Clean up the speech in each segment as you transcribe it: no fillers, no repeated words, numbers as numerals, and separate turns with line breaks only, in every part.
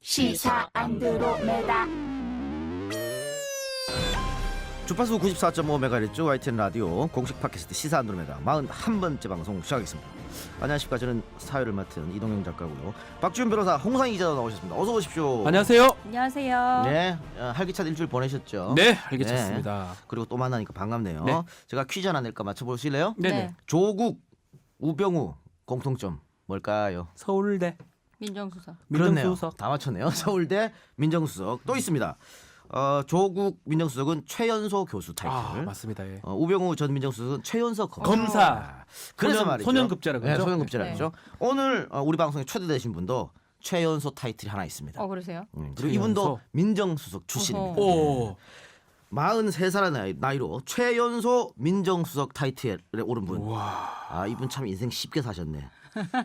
시사 안드로메다.
주파수 94.5MHz YTN 라디오 공식 팟캐스트 시사 안드로메다 41번째 방송 시작하겠습니다. 안녕하십니까. 저는 사회를 맡은 이동영 작가고요. 박지훈 변호사, 홍상희 기자 나오셨습니다. 어서 오십시오.
안녕하세요.
안녕하세요.
네, 활기찬 일주일 보내셨죠?
네, 활기찼습니다.
네. 그리고 또 만나니까 반갑네요.
네.
제가 퀴즈 하나 낼까 맞춰보실래요?
네네.
조국, 우병우 공통점 뭘까요?
서울대
민정수석.
그렇네요.
민정수석.
다 맞췄네요. 서울대 민정수석 또 있습니다. 조국 민정수석은 최연소 교수 타이틀.
맞습니다. 예.
우병우 전 민정수석은 최연소
검사.
그래서 말이죠.
소년급제라고
네,
그러죠?
소년급제라고 그러죠. 오늘 우리 방송에 초대되신 분도 최연소 타이틀이 하나 있습니다.
그러세요?
그리고
최연소.
이분도 민정수석 출신입니다.
오.
43살의 나이로 최연소 민정수석 타이틀에 오른 분.
와.
이분 참 인생 쉽게 사셨네.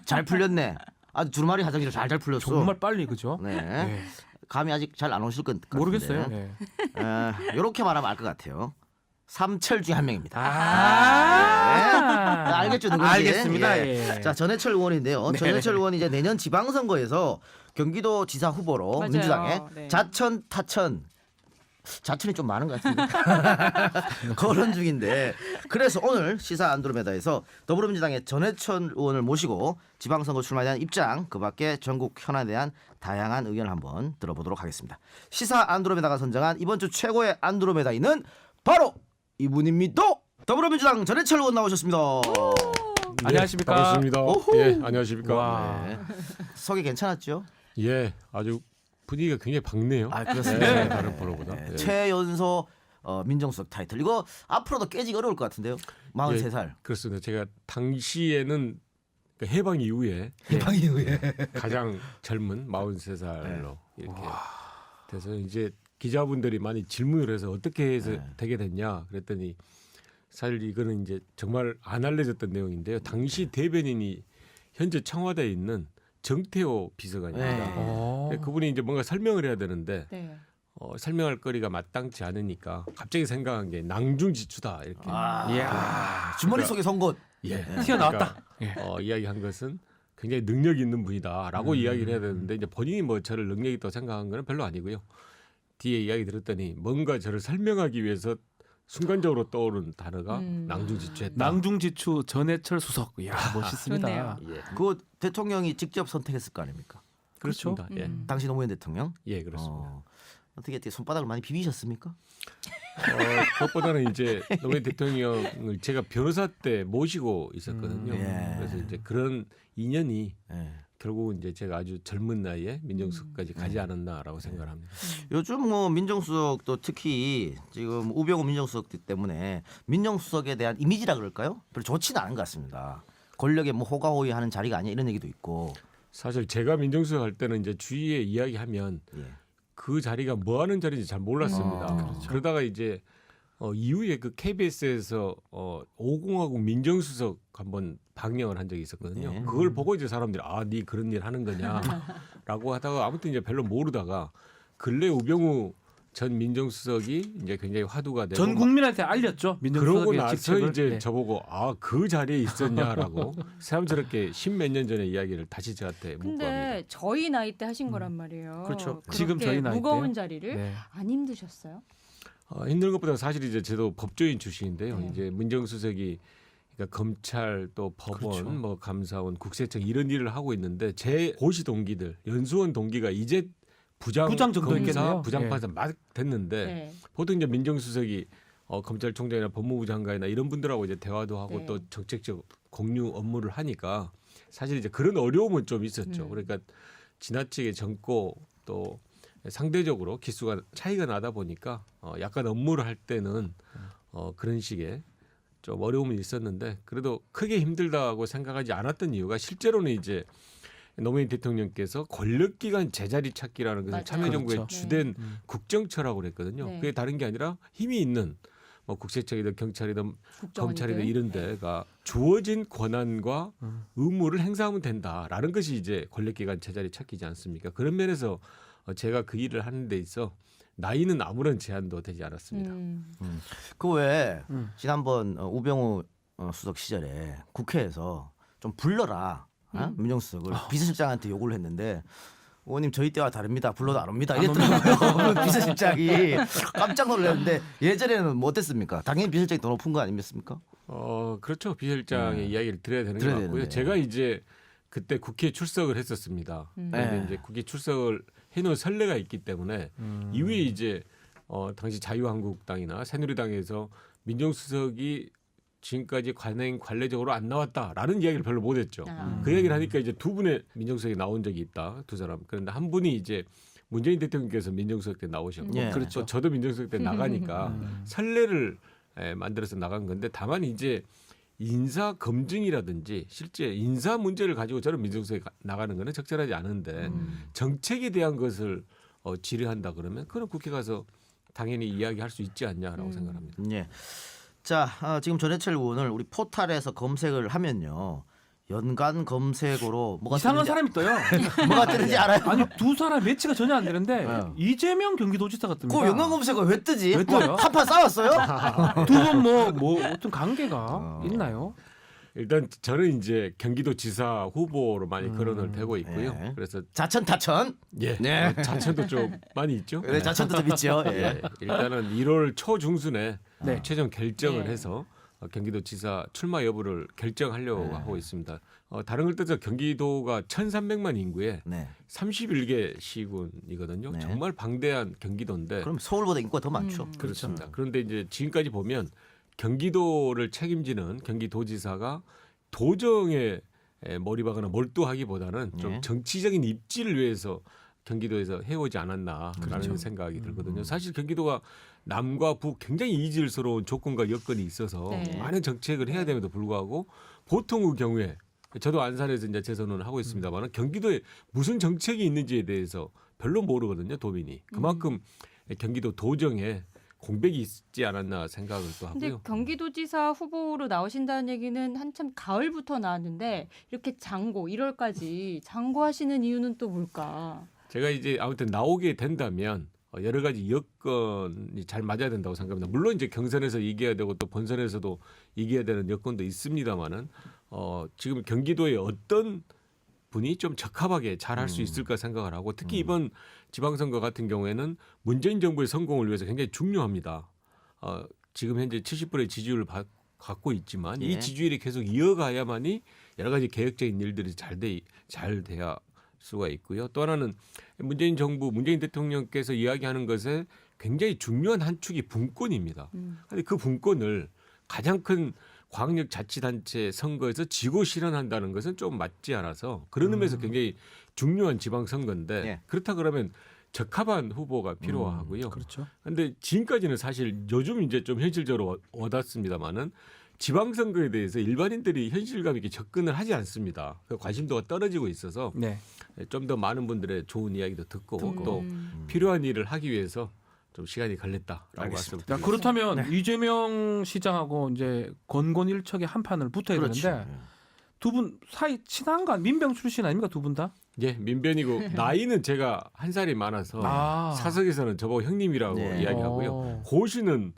잘 풀렸네. 아주 두루마리 화장실을 잘 풀렸어.
정말 빨리 그죠?
네.
네.
감이 아직 잘 안 오실 것 같은데.
모르겠어요. 네.
이렇게 말하면 알 것 같아요. 삼철 중에 한 명입니다. 알겠죠, 누군지.
알겠습니다.
예.
예.
자, 전해철 의원인데요.
네.
전해철 의원이 이제 내년 지방선거에서 경기도지사 후보로
맞아요.
민주당에
네.
자천이 좀 많은 것 같은데 거론 중인데, 그래서 오늘 시사 안드로메다에서 더불어민주당의 전해철 의원을 모시고 지방선거 출마에 대한 입장, 그밖에 전국 현안에 대한 다양한 의견을 한번 들어보도록 하겠습니다. 시사 안드로메다가 선정한 이번 주 최고의 안드로메다인은 바로 이분입니다. 더불어민주당 전해철 의원 나오셨습니다.
안녕하십니까?
반갑습니다.
오호.
예, 안녕하십니까?
와.
네. 소개 괜찮았죠?
예, 아주 분위기가 굉장히 밝네요.
그렇습니다.
네, 다른 프로보다.
네,
예.
최연소 민정수석 타이틀, 이거 앞으로도 깨지기 어려울 것 같은데요. 43살.
그렇습니다. 제가 당시에는 그 해방 이후에
해방 이후에
가장 젊은 43살로 이렇게 돼서 이제 기자분들이 많이 질문을 해서 어떻게 해서 되게 됐냐 그랬더니 사실 이거는 이제 정말 안 알려졌던 내용인데요. 당시 대변인이 현재 청와대에 있는 정태호 비서관입니다.
네.
그분이 이제 뭔가 설명을 해야 되는데
네.
설명할 거리가 마땅치 않으니까 갑자기 생각한 게 낭중지추다 이렇게
이야.
주머니 속에 송곳.
예.
튀어나왔다.
그러니까, 이야기한 것은 굉장히 능력 있는 분이다라고 이야기를 해야 되는데 이제 본인이 뭐 저를 능력 있다고 생각한 건 별로 아니고요. 뒤에 이야기 들었더니 뭔가 저를 설명하기 위해서 순간적으로 떠오른 단어가 낭중지추했다.
낭중지추 전해철 수석. 이야, 멋있습니다.
좋네요.
예.
그거 대통령이 직접 선택했을 거 아닙니까?
그렇죠.
그렇습니다. 예.
당시 노무현 대통령.
예, 그렇습니다.
어떻게 손바닥을 많이 비비셨습니까?
그것보다는 이제 노무현 대통령을 제가 변호사 때 모시고 있었거든요.
예.
그래서 이제 그런 인연이
예.
결국은 이제 제가 아주 젊은 나이에 민정수석까지 가지 않았나라고 생각을 합니다.
요즘 뭐 민정수석도 특히 지금 우병우 민정수석 때문에 민정수석에 대한 이미지라 그럴까요? 별로 좋지는 않은 것 같습니다. 권력에 뭐 호가호위하는 자리가 아니야 이런 얘기도 있고.
사실 제가 민정수석 할 때는 이제 주위에 이야기하면
예.
그 자리가 뭐 하는 자리인지 잘 몰랐습니다.
그렇죠.
그러다가 이제 이후에 그 KBS에서 5공화국 민정수석 한번 방영을 한 적이 있었거든요.
네.
그걸 보고 이제 사람들이 네 그런 일 하는 거냐라고 하다가 아무튼 이제 별로 모르다가 근래 우병우 전 민정수석이 이제 굉장히 화두가 되고
전 국민한테 알렸죠.
그러고
민정수석의
나서
직책을.
이제
네.
저보고 그 자리에 있었냐라고 새삼스럽게 10몇 년 전의 이야기를 다시 저한테 묻고 합니다.
근데 저희 나이 때 하신 거란 말이에요.
그렇죠.
그렇게
지금 저희 나이
무거운
때요?
자리를
네.
안 힘드셨어요?
힘든 것보다 사실 이제 저도 법조인 출신인데요.
네.
이제 민정수석이 그러니까 검찰 또 법원,
그렇죠.
뭐 감사원, 국세청 이런 일을 하고 있는데 제 고시 동기들, 연수원 동기가 이제 부장
정도
검사,
있겠네요.
부장판사 막 됐는데
네.
보통 이제 민정수석이 검찰총장이나 법무부 장관이나 이런 분들하고 이제 대화도 하고
네.
또 정책적 공유 업무를 하니까 사실 이제 그런 어려움은 좀 있었죠. 그러니까 지나치게 젊고 또 상대적으로 기수가 차이가 나다 보니까 약간 업무를 할 때는 그런 식의 좀 어려움이 있었는데 그래도 크게 힘들다고 생각하지 않았던 이유가 실제로는 이제 노무현 대통령께서 권력기관 제자리 찾기라는 것을
맞아요.
참여정부의
그렇죠.
주된 국정처라고 그랬거든요.
네.
그게 다른 게 아니라 힘이 있는 뭐 국세청이든 경찰이든 검찰이든 이런 데가 주어진 권한과 의무를 행사하면 된다라는 것이 이제 권력기관 제자리 찾기지 않습니까? 그런 면에서 제가 그 일을 하는 데 있어 나이는 아무런 제한도 되지 않았습니다.
그 외에 지난번 우병우 수석 시절에 국회에서 좀 불러라 민정수석을 비서실장한테 요구를 했는데 의원님 저희 때와 다릅니다. 불러도 안 옵니다. 이랬더라고요. 비서실장이 깜짝 놀랐는데 예전에는 뭐 어땠습니까? 당연히 비서실장이 더 높은 거 아니겠습니까?
그렇죠. 비서실장의 이야기를 드려야 되는 것
드려야
같고요.
되는데.
제가 이제 그때 국회에 출석을 했었습니다. 그런데
네.
이제 국회 출석을 해놓은 선례가 있기 때문에 이후에 이제 당시 자유한국당이나 새누리당에서 민정수석이 지금까지 관례적으로 안 나왔다라는 이야기를 별로 못했죠. 그 얘기를 하니까 이제 두 분의 민정수석이 나온 적이 있다. 두 사람. 그런데 한 분이 이제 문재인 대통령께서 민정수석 때 나오셨고
예.
그렇죠.
저도 민정수석 때 나가니까 선례를 만들어서 나간 건데 다만 이제 인사 검증이라든지 실제 인사 문제를 가지고 저는 민정수석에 나가는 거는 적절하지 않은데 정책에 대한 것을 질의한다 그러면 그건 국회 가서 당연히 이야기할 수 있지 않냐라고 생각합니다.
예. 자, 지금 전해철 의원을 우리 포탈에서 검색을 하면요. 연관 검색어로 뭐가
이상한
뜨는지,
사람이 떠요.
뭐가 뜨는지 알아요?
아니 두 사람 매치가 전혀 안 되는데
네.
이재명 경기도지사가 뜹니다.
그 연관 검색어 왜 뜨지?
왜
뭐
떠요?
한판 싸웠어요?
두 분 뭐 어떤 관계가 있나요?
일단 저는 이제 경기도지사 후보로 많이 거론을 되고 있고요.
예.
그래서
자천 타천.
예,
네.
자천도 좀 많이 있죠.
네, 자천도 좀 있죠. 예.
예, 일단은 1월 초중순에
네.
최종 결정을
네.
해서 경기도지사 출마 여부를 결정하려고 하고 있습니다. 다른 걸 떠서 경기도가 1,300만 인구에
네.
31개 시군이거든요.
네.
정말 방대한 경기도인데
그럼 서울보다 인구가 더 많죠.
그렇습니다. 그런데 이제 지금까지 보면 경기도를 책임지는 경기도지사가 도정에 몰입하거나 몰두하기보다는 좀
네.
정치적인 입지를 위해서 경기도에서 해오지 않았나라는
그렇죠.
생각이 들거든요. 사실 경기도가 남과 북 굉장히 이질스러운 조건과 여건이 있어서
네.
많은 정책을 해야 됨에도 불구하고 보통의 경우에 저도 안산에서 이제 재선을 하고 있습니다만 경기도에 무슨 정책이 있는지에 대해서 별로 모르거든요, 도민이. 그만큼 경기도 도정에 공백이 있지 않았나 생각을 또
근데
하고요.
경기도지사 후보로 나오신다는 얘기는 한참 가을부터 나왔는데 이렇게 장고 1월까지 장고하시는 이유는 또 뭘까?
제가 이제 아무튼 나오게 된다면 여러 가지 여건이 잘 맞아야 된다고 생각합니다. 물론 이제 경선에서 이겨야 되고 또 본선에서도 이겨야 되는 여건도 있습니다만은 지금 경기도의 어떤 분이 좀 적합하게 잘 할 수 있을까 생각을 하고 특히 이번 지방선거 같은 경우에는 문재인 정부의 성공을 위해서 굉장히 중요합니다. 지금 현재 70%의 지지율을 갖고 있지만
예.
이 지지율이 계속 이어가야만이 여러 가지 계획적인 일들이 잘 돼야 수가 있고요. 또 하나는 문재인 정부, 문재인 대통령께서 이야기하는 것에 굉장히 중요한 한 축이 분권입니다. 그런데 그 분권을 가장 큰 광역자치단체 선거에서 지고 실현한다는 것은 좀 맞지 않아서 그런 의미에서 굉장히 중요한 지방선거인데
예.
그렇다 그러면 적합한 후보가 필요하고요.
그렇죠.
그런데 지금까지는 사실 요즘 이제 좀 현실적으로 와닿습니다만은 지방선거에 대해서 일반인들이 현실감 있게 접근을 하지 않습니다. 그 관심도가 떨어지고 있어서
네.
좀 더 많은 분들의 좋은 이야기도 듣고 또
음.
필요한 일을 하기 위해서 좀 시간이 걸렸다라고
알겠습니다.
자,
말씀드립니다.
그렇다면 이재명 시장하고 이제 건곤일척의 한 판을 붙어야
그렇죠.
되는데 두 분 사이 친한가? 민병 출신 아닙니까 두 분 다?
예, 민변이고 나이는 제가 한 살이 많아서
아.
사석에서는 저보고 형님이라고
네.
이야기하고요. 고시는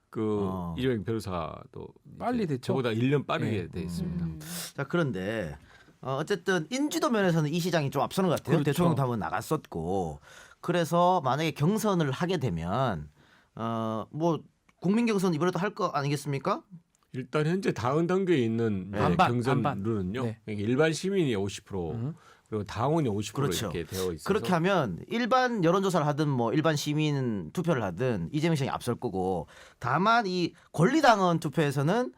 그
어.
이재명 변호사도
빨리
이제
됐죠?
저보다 1년 빠르게
네.
돼 있습니다.
자, 그런데 어쨌든 인지도 면에서는 이 시장이 좀 앞서는 것 같아요.
그렇죠.
대통령도 한번 나갔었고. 그래서 만약에 경선을 하게 되면 뭐 국민 경선 이번에도 할 거 아니겠습니까?
일단 현재 다음 단계에 있는 이제
반반,
경선
반반.
룰은요.
네.
그러니까 일반 시민이 50% 그리고 당원이 50%
그렇죠.
이렇게 되어 있어서
그렇게 하면 일반 여론조사를 하든 뭐 일반 시민 투표를 하든 이재명 시장이 앞설 거고 다만 이 권리당원 투표에서는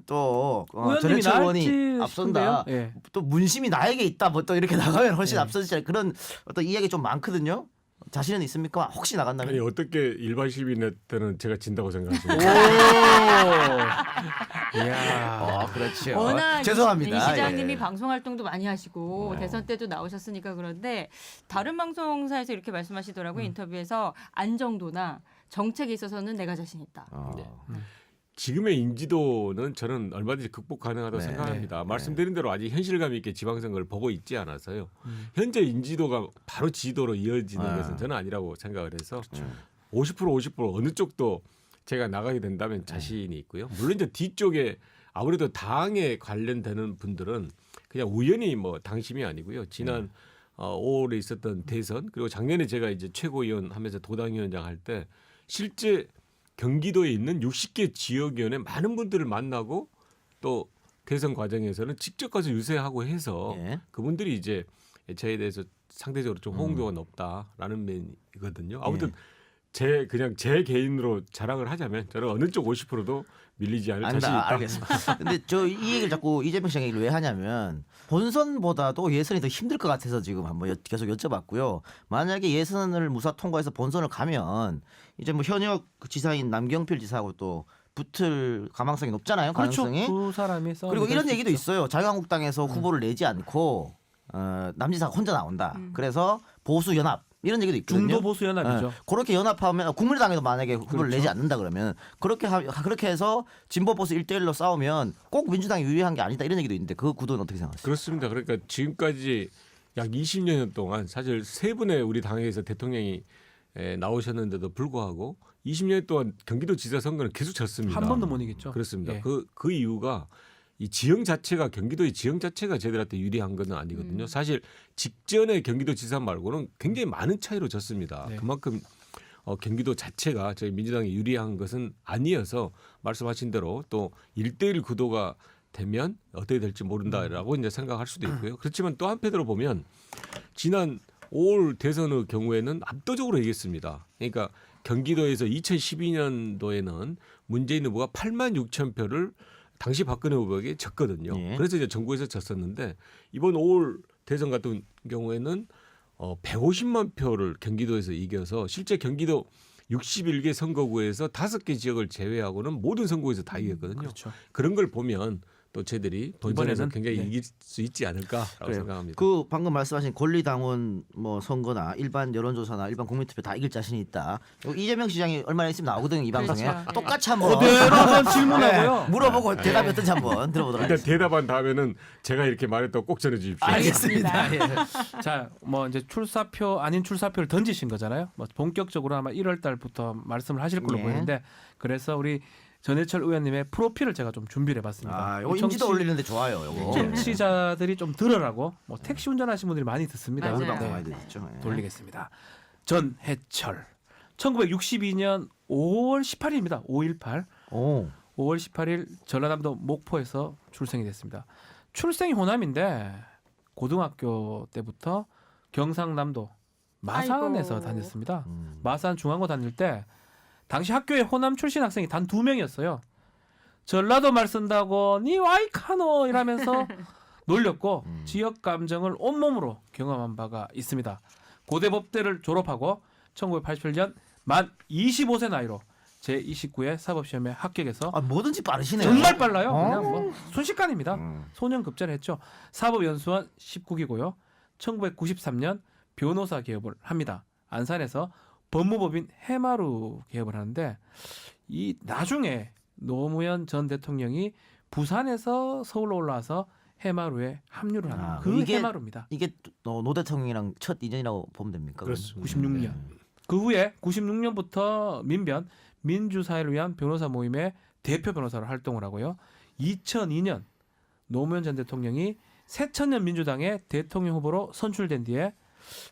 또
의원님이
전해철 의원이
나을지
앞선다.
싶은데요? 예.
또 문심이 나에게 있다. 뭐 또 이렇게 나가면 훨씬
네.
앞서지 않 그런 어떤 이야기 좀 많거든요. 자신은 있습니까? 혹시 나간다면?
아니 어떻게 일반 시민한테는 제가 진다고
오.
생각하십니까?
이야.
그렇죠.
워낙
죄송합니다.
이 시장님이
예.
방송 활동도 많이 하시고 대선 때도 나오셨으니까 그런데 다른 방송사에서 이렇게 말씀하시더라고요. 인터뷰에서 안정도나 정책에 있어서는 내가 자신 있다.
네. 지금의 인지도는 저는 얼마든지 극복 가능하다고
네.
생각합니다. 말씀드린 대로 아직 현실감 있게 지방선거를 보고 있지 않아서요. 현재 인지도가 바로 지지도로 이어지는
아.
것은 저는 아니라고 생각을 해서
그렇죠.
50% 어느 쪽도 제가 나가게 된다면 자신이 있고요. 물론 이제 뒤쪽에 아무래도 당에 관련되는 분들은 그냥 우연히 뭐 당심이 아니고요. 지난 5월에 있었던 대선 그리고 작년에 제가 이제 최고위원 하면서 도당위원장 할 때 실제 경기도에 있는 60개 지역위원회 많은 분들을 만나고 또 대선 과정에서는 직접 가서 유세하고 해서
예.
그분들이 이제 저에 대해서 상대적으로 좀 호응도가 높다라는 면이거든요. 아무튼 제 개인으로 자랑을 하자면 저는 어느 쪽 50%도 밀리지 않을 자신이 있다.
알겠습니다. 근데 저 이 얘기를 자꾸 이재명 시장 얘기를 왜 하냐면 본선보다도 예선이 더 힘들 것 같아서 지금 한번 계속 여쭤봤고요. 만약에 예선을 무사 통과해서 본선을 가면 이제 뭐 현역 지사인 남경필 지사하고 또 붙을 가망성이 높잖아요.
그렇죠.
가능성이.
두 사람이 싸움이
그리고
될
이런
수
얘기도
있죠.
있어요. 자유한국당에서 후보를 내지 않고 남지사가 혼자 나온다. 그래서 보수 연합 이런 얘기도 있거든요.
중도 보수 연합이죠.
그렇게 연합하면 국민의당에도 만약에 후보를
그렇죠.
내지 않는다 그러면 그렇게 해서 진보 보수 1대1로 싸우면 꼭 민주당이 유리한 게 아니다 이런 얘기도 있는데 그 구도는 어떻게 생각하세요?
그렇습니다. 그러니까 지금까지 약 20년 동안 사실 세 분의 우리 당에서 대통령이 나오셨는데도 불구하고 20년 동안 경기도 지사 선거는 계속 졌습니다.
한 번도 못 이겼죠.
그렇습니다.
예.
그 이유가 이 지형 자체가 경기도의 지형 자체가 저희들한테 유리한 건 아니거든요. 사실 직전에 경기도 지사 말고는 굉장히 많은 차이로 졌습니다.
네.
그만큼 경기도 자체가 저희 민주당이 유리한 것은 아니어서 말씀하신 대로 또 1대1 구도가 되면 어떻게 될지 모른다라고 이제 생각할 수도 있고요. 그렇지만 또 한편으로 보면 지난 5월 대선의 경우에는 압도적으로 이겼습니다. 그러니까 경기도에서 2012년도에는 문재인 후보가 8만 6천 표를 당시 박근혜 후보에게 졌거든요.
예.
그래서 이제 전국에서 졌었는데 이번 5월 대선 같은 경우에는 150만 표를 경기도에서 이겨서 실제 경기도 61개 선거구에서 5개 지역을 제외하고는 모든 선거구에서 다 이겼거든요.
그렇죠.
그런 걸 보면 또 저희들이 본선에서
이번에는,
굉장히
네.
이길 수 있지 않을까라고
그래요.
생각합니다.
그 방금 말씀하신 권리당원 뭐 선거나 일반 여론조사나 일반 국민투표 다 이길 자신이 있다. 이재명 시장이 얼마나 있으면 나오거든요 이 방송에.
그렇죠.
똑같이 한번
그대로 한번 질문하고요.
네, 물어보고 대답이 어떤지 한번 들어보도록
일단
하겠습니다.
대답한 다음에는 제가 이렇게 말했다고 꼭 전해 주십시오.
알겠습니다. 예.
자, 뭐 이제 출사표 아닌 출사표를 던지신 거잖아요. 뭐 본격적으로 아마 1월 달부터 말씀을 하실 걸로
예.
보이는데 그래서 우리 전해철 의원님의 프로필을 제가 좀 준비를 해봤습니다.
아, 요거 인지도 올리는데 좋아요. 요거.
청취자들이 좀 들으라고 뭐 택시 운전하시는 분들이 많이 듣습니다.
맞아요.
우리 방송
네,
많이 듣죠. 예.
돌리겠습니다. 전해철 1962년 5월 18일입니다. 5.18
오.
5월 18일 전라남도 목포에서 출생이 됐습니다. 출생이 호남인데 고등학교 때부터 경상남도 마산에서
아이고.
다녔습니다. 마산 중앙고 다닐 때 당시 학교에 호남 출신 학생이 단 2명이었어요. 전라도 말 쓴다고 니 와이카노 이러면서 놀렸고 지역 감정을 온몸으로 경험한 바가 있습니다. 고대법대를 졸업하고 1987년 만 25세 나이로 제29회 사법시험에 합격해서
아, 뭐든지 빠르시네요.
정말 빨라요.
어.
그냥 뭐 순식간입니다. 소년급제를 했죠. 사법연수원 19기고요. 1993년 변호사 개업을 합니다. 안산에서 법무법인 해마루 개업을 하는데 이 나중에 노무현 전 대통령이 부산에서 서울로 올라와서 해마루에 합류를 하는
아,
그
이게-
해마루입니다.
이게 노 대통령이랑 첫 인연이라고 보면 됩니까?
그렇습니다.
96년. 그 후에 96년부터 민변 민주사회를 위한 변호사 모임의 대표 변호사로 활동을 하고요. 2002년 노무현 전 대통령이 새천년 민주당의 대통령 후보로 선출된 뒤에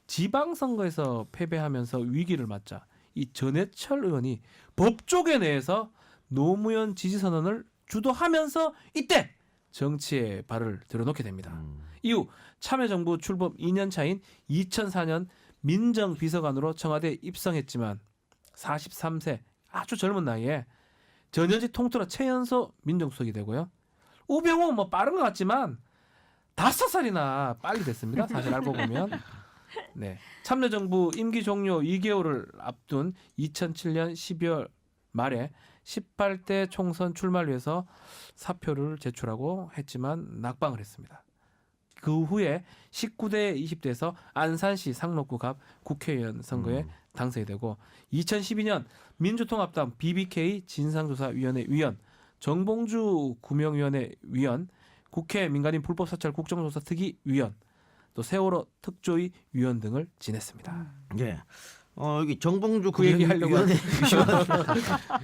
지방선거에서 패배하면서 위기를 맞자 이 전해철 의원이 법조계 내에서 노무현 지지선언을 주도하면서 이때 정치에 발을 들여놓게 됩니다. 이후 참여정부 출범 2년 차인 2004년 민정비서관으로 청와대에 입성했지만 43세 아주 젊은 나이에 전현직 통틀어 최연소 민정수석이 되고요. 우병우는 뭐 빠른 것 같지만 5살이나 빨리 됐습니다. 사실 알고 보면. 네. 참여정부 임기 종료 2개월을 앞둔 2007년 12월 말에 18대 총선 출마를 위해서 사표를 제출하고 했지만 낙방을 했습니다. 그 후에 19대 20대에서 안산시 상록구 갑 국회의원 선거에 당선이 되고 2012년 민주통합당 BBK 진상조사위원회 위원, 정봉주 구명위원회 위원, 국회 민간인 불법사찰 국정조사 특위 위원, 또 세월호 특조위 위원 등을 지냈습니다.
예. 여기 정봉주
그 얘기 하려고
위원회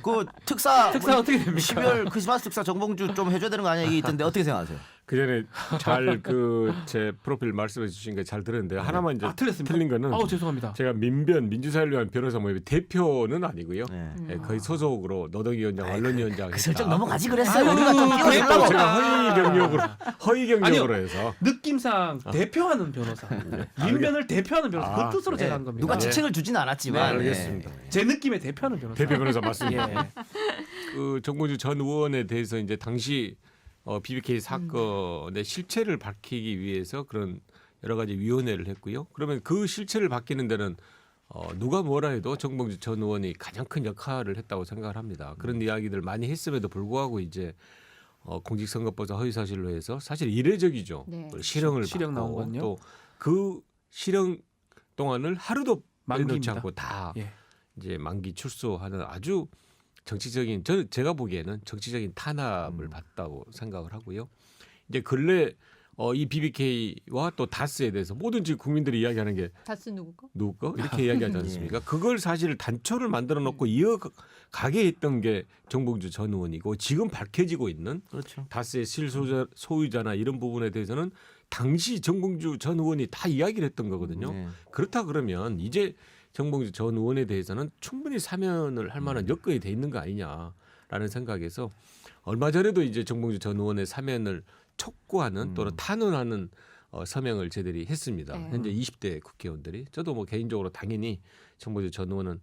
그 특사
특사 어떻게 됩니까?
12월 크리스마스 특사 정봉주 좀 해줘야 되는 거 아니야 이게 있던데 어떻게 생각하세요?
그 전에 잘 그 제 프로필 말씀해 주신 게 잘 들었는데 하나만 이제
틀렸습니다.
틀린 거는
죄송합니다.
제가 민주사회를 위한 변호사 모임의 대표는 아니고요.
네.
예, 거의 소속으로 노동위원장, 언론위원장
그 설정
했다.
넘어가지 그랬어요.
아유,
우리가 좀
그래도
띄워주려고.
제가 허위 경력으로
아니요.
해서
느낌상 대표하는 변호사, 민변을 대표하는 변호사
아,
그 뜻으로
네.
제가 한 겁니다.
누가
네.
직책을 주지는 않았지만.
네, 알겠습니다.
제 느낌의 대표하는 변호사.
대표 변호사 맞습니다.
예.
그 정봉주 전 의원에 대해서 이제 당시 BBK 사건의 실체를 밝히기 위해서 그런 여러 가지 위원회를 했고요. 그러면 그 실체를 밝히는 데는 누가 뭐라 해도 정봉주 전 의원이 가장 큰 역할을 했다고 생각을 합니다. 그런 이야기들 많이 했음에도 불구하고 이제 공직선거법상 허위사실로 해서 사실 이례적이죠.
네.
실형을
실형 나온
받고
건요?
또 그 실형 동안을 하루도 빼놓지
만기입니다.
않고 다
예.
이제 만기 출소하는 아주 정치적인 제가 보기에는 정치적인 탄압을 받다고 생각을 하고요. 이제 근래 이 BBK와 또 다스에 대해서 모든 지금 국민들이 이야기하는 게
다스 누구 거?
누구 거 이렇게 이야기하지 않습니까? 그걸 사실 단초를 만들어 놓고 이어가게 했던 게 정봉주 전 의원이고 지금 밝혀지고 있는
그렇죠.
다스의 실소유자나 이런 부분에 대해서는 당시 정봉주 전 의원이 다 이야기를 했던 거거든요.
네.
그렇다 그러면 이제 정봉주 전 의원에 대해서는 충분히 사면을 할 만한 여건이 돼 있는 거 아니냐라는 생각에서 얼마 전에도 이제 정봉주 전 의원의 사면을 촉구하는 또는 탄원하는 서명을 저희들이 했습니다.
네.
현재 20대 국회의원들이 저도 뭐 개인적으로 당연히 정봉주 전 의원은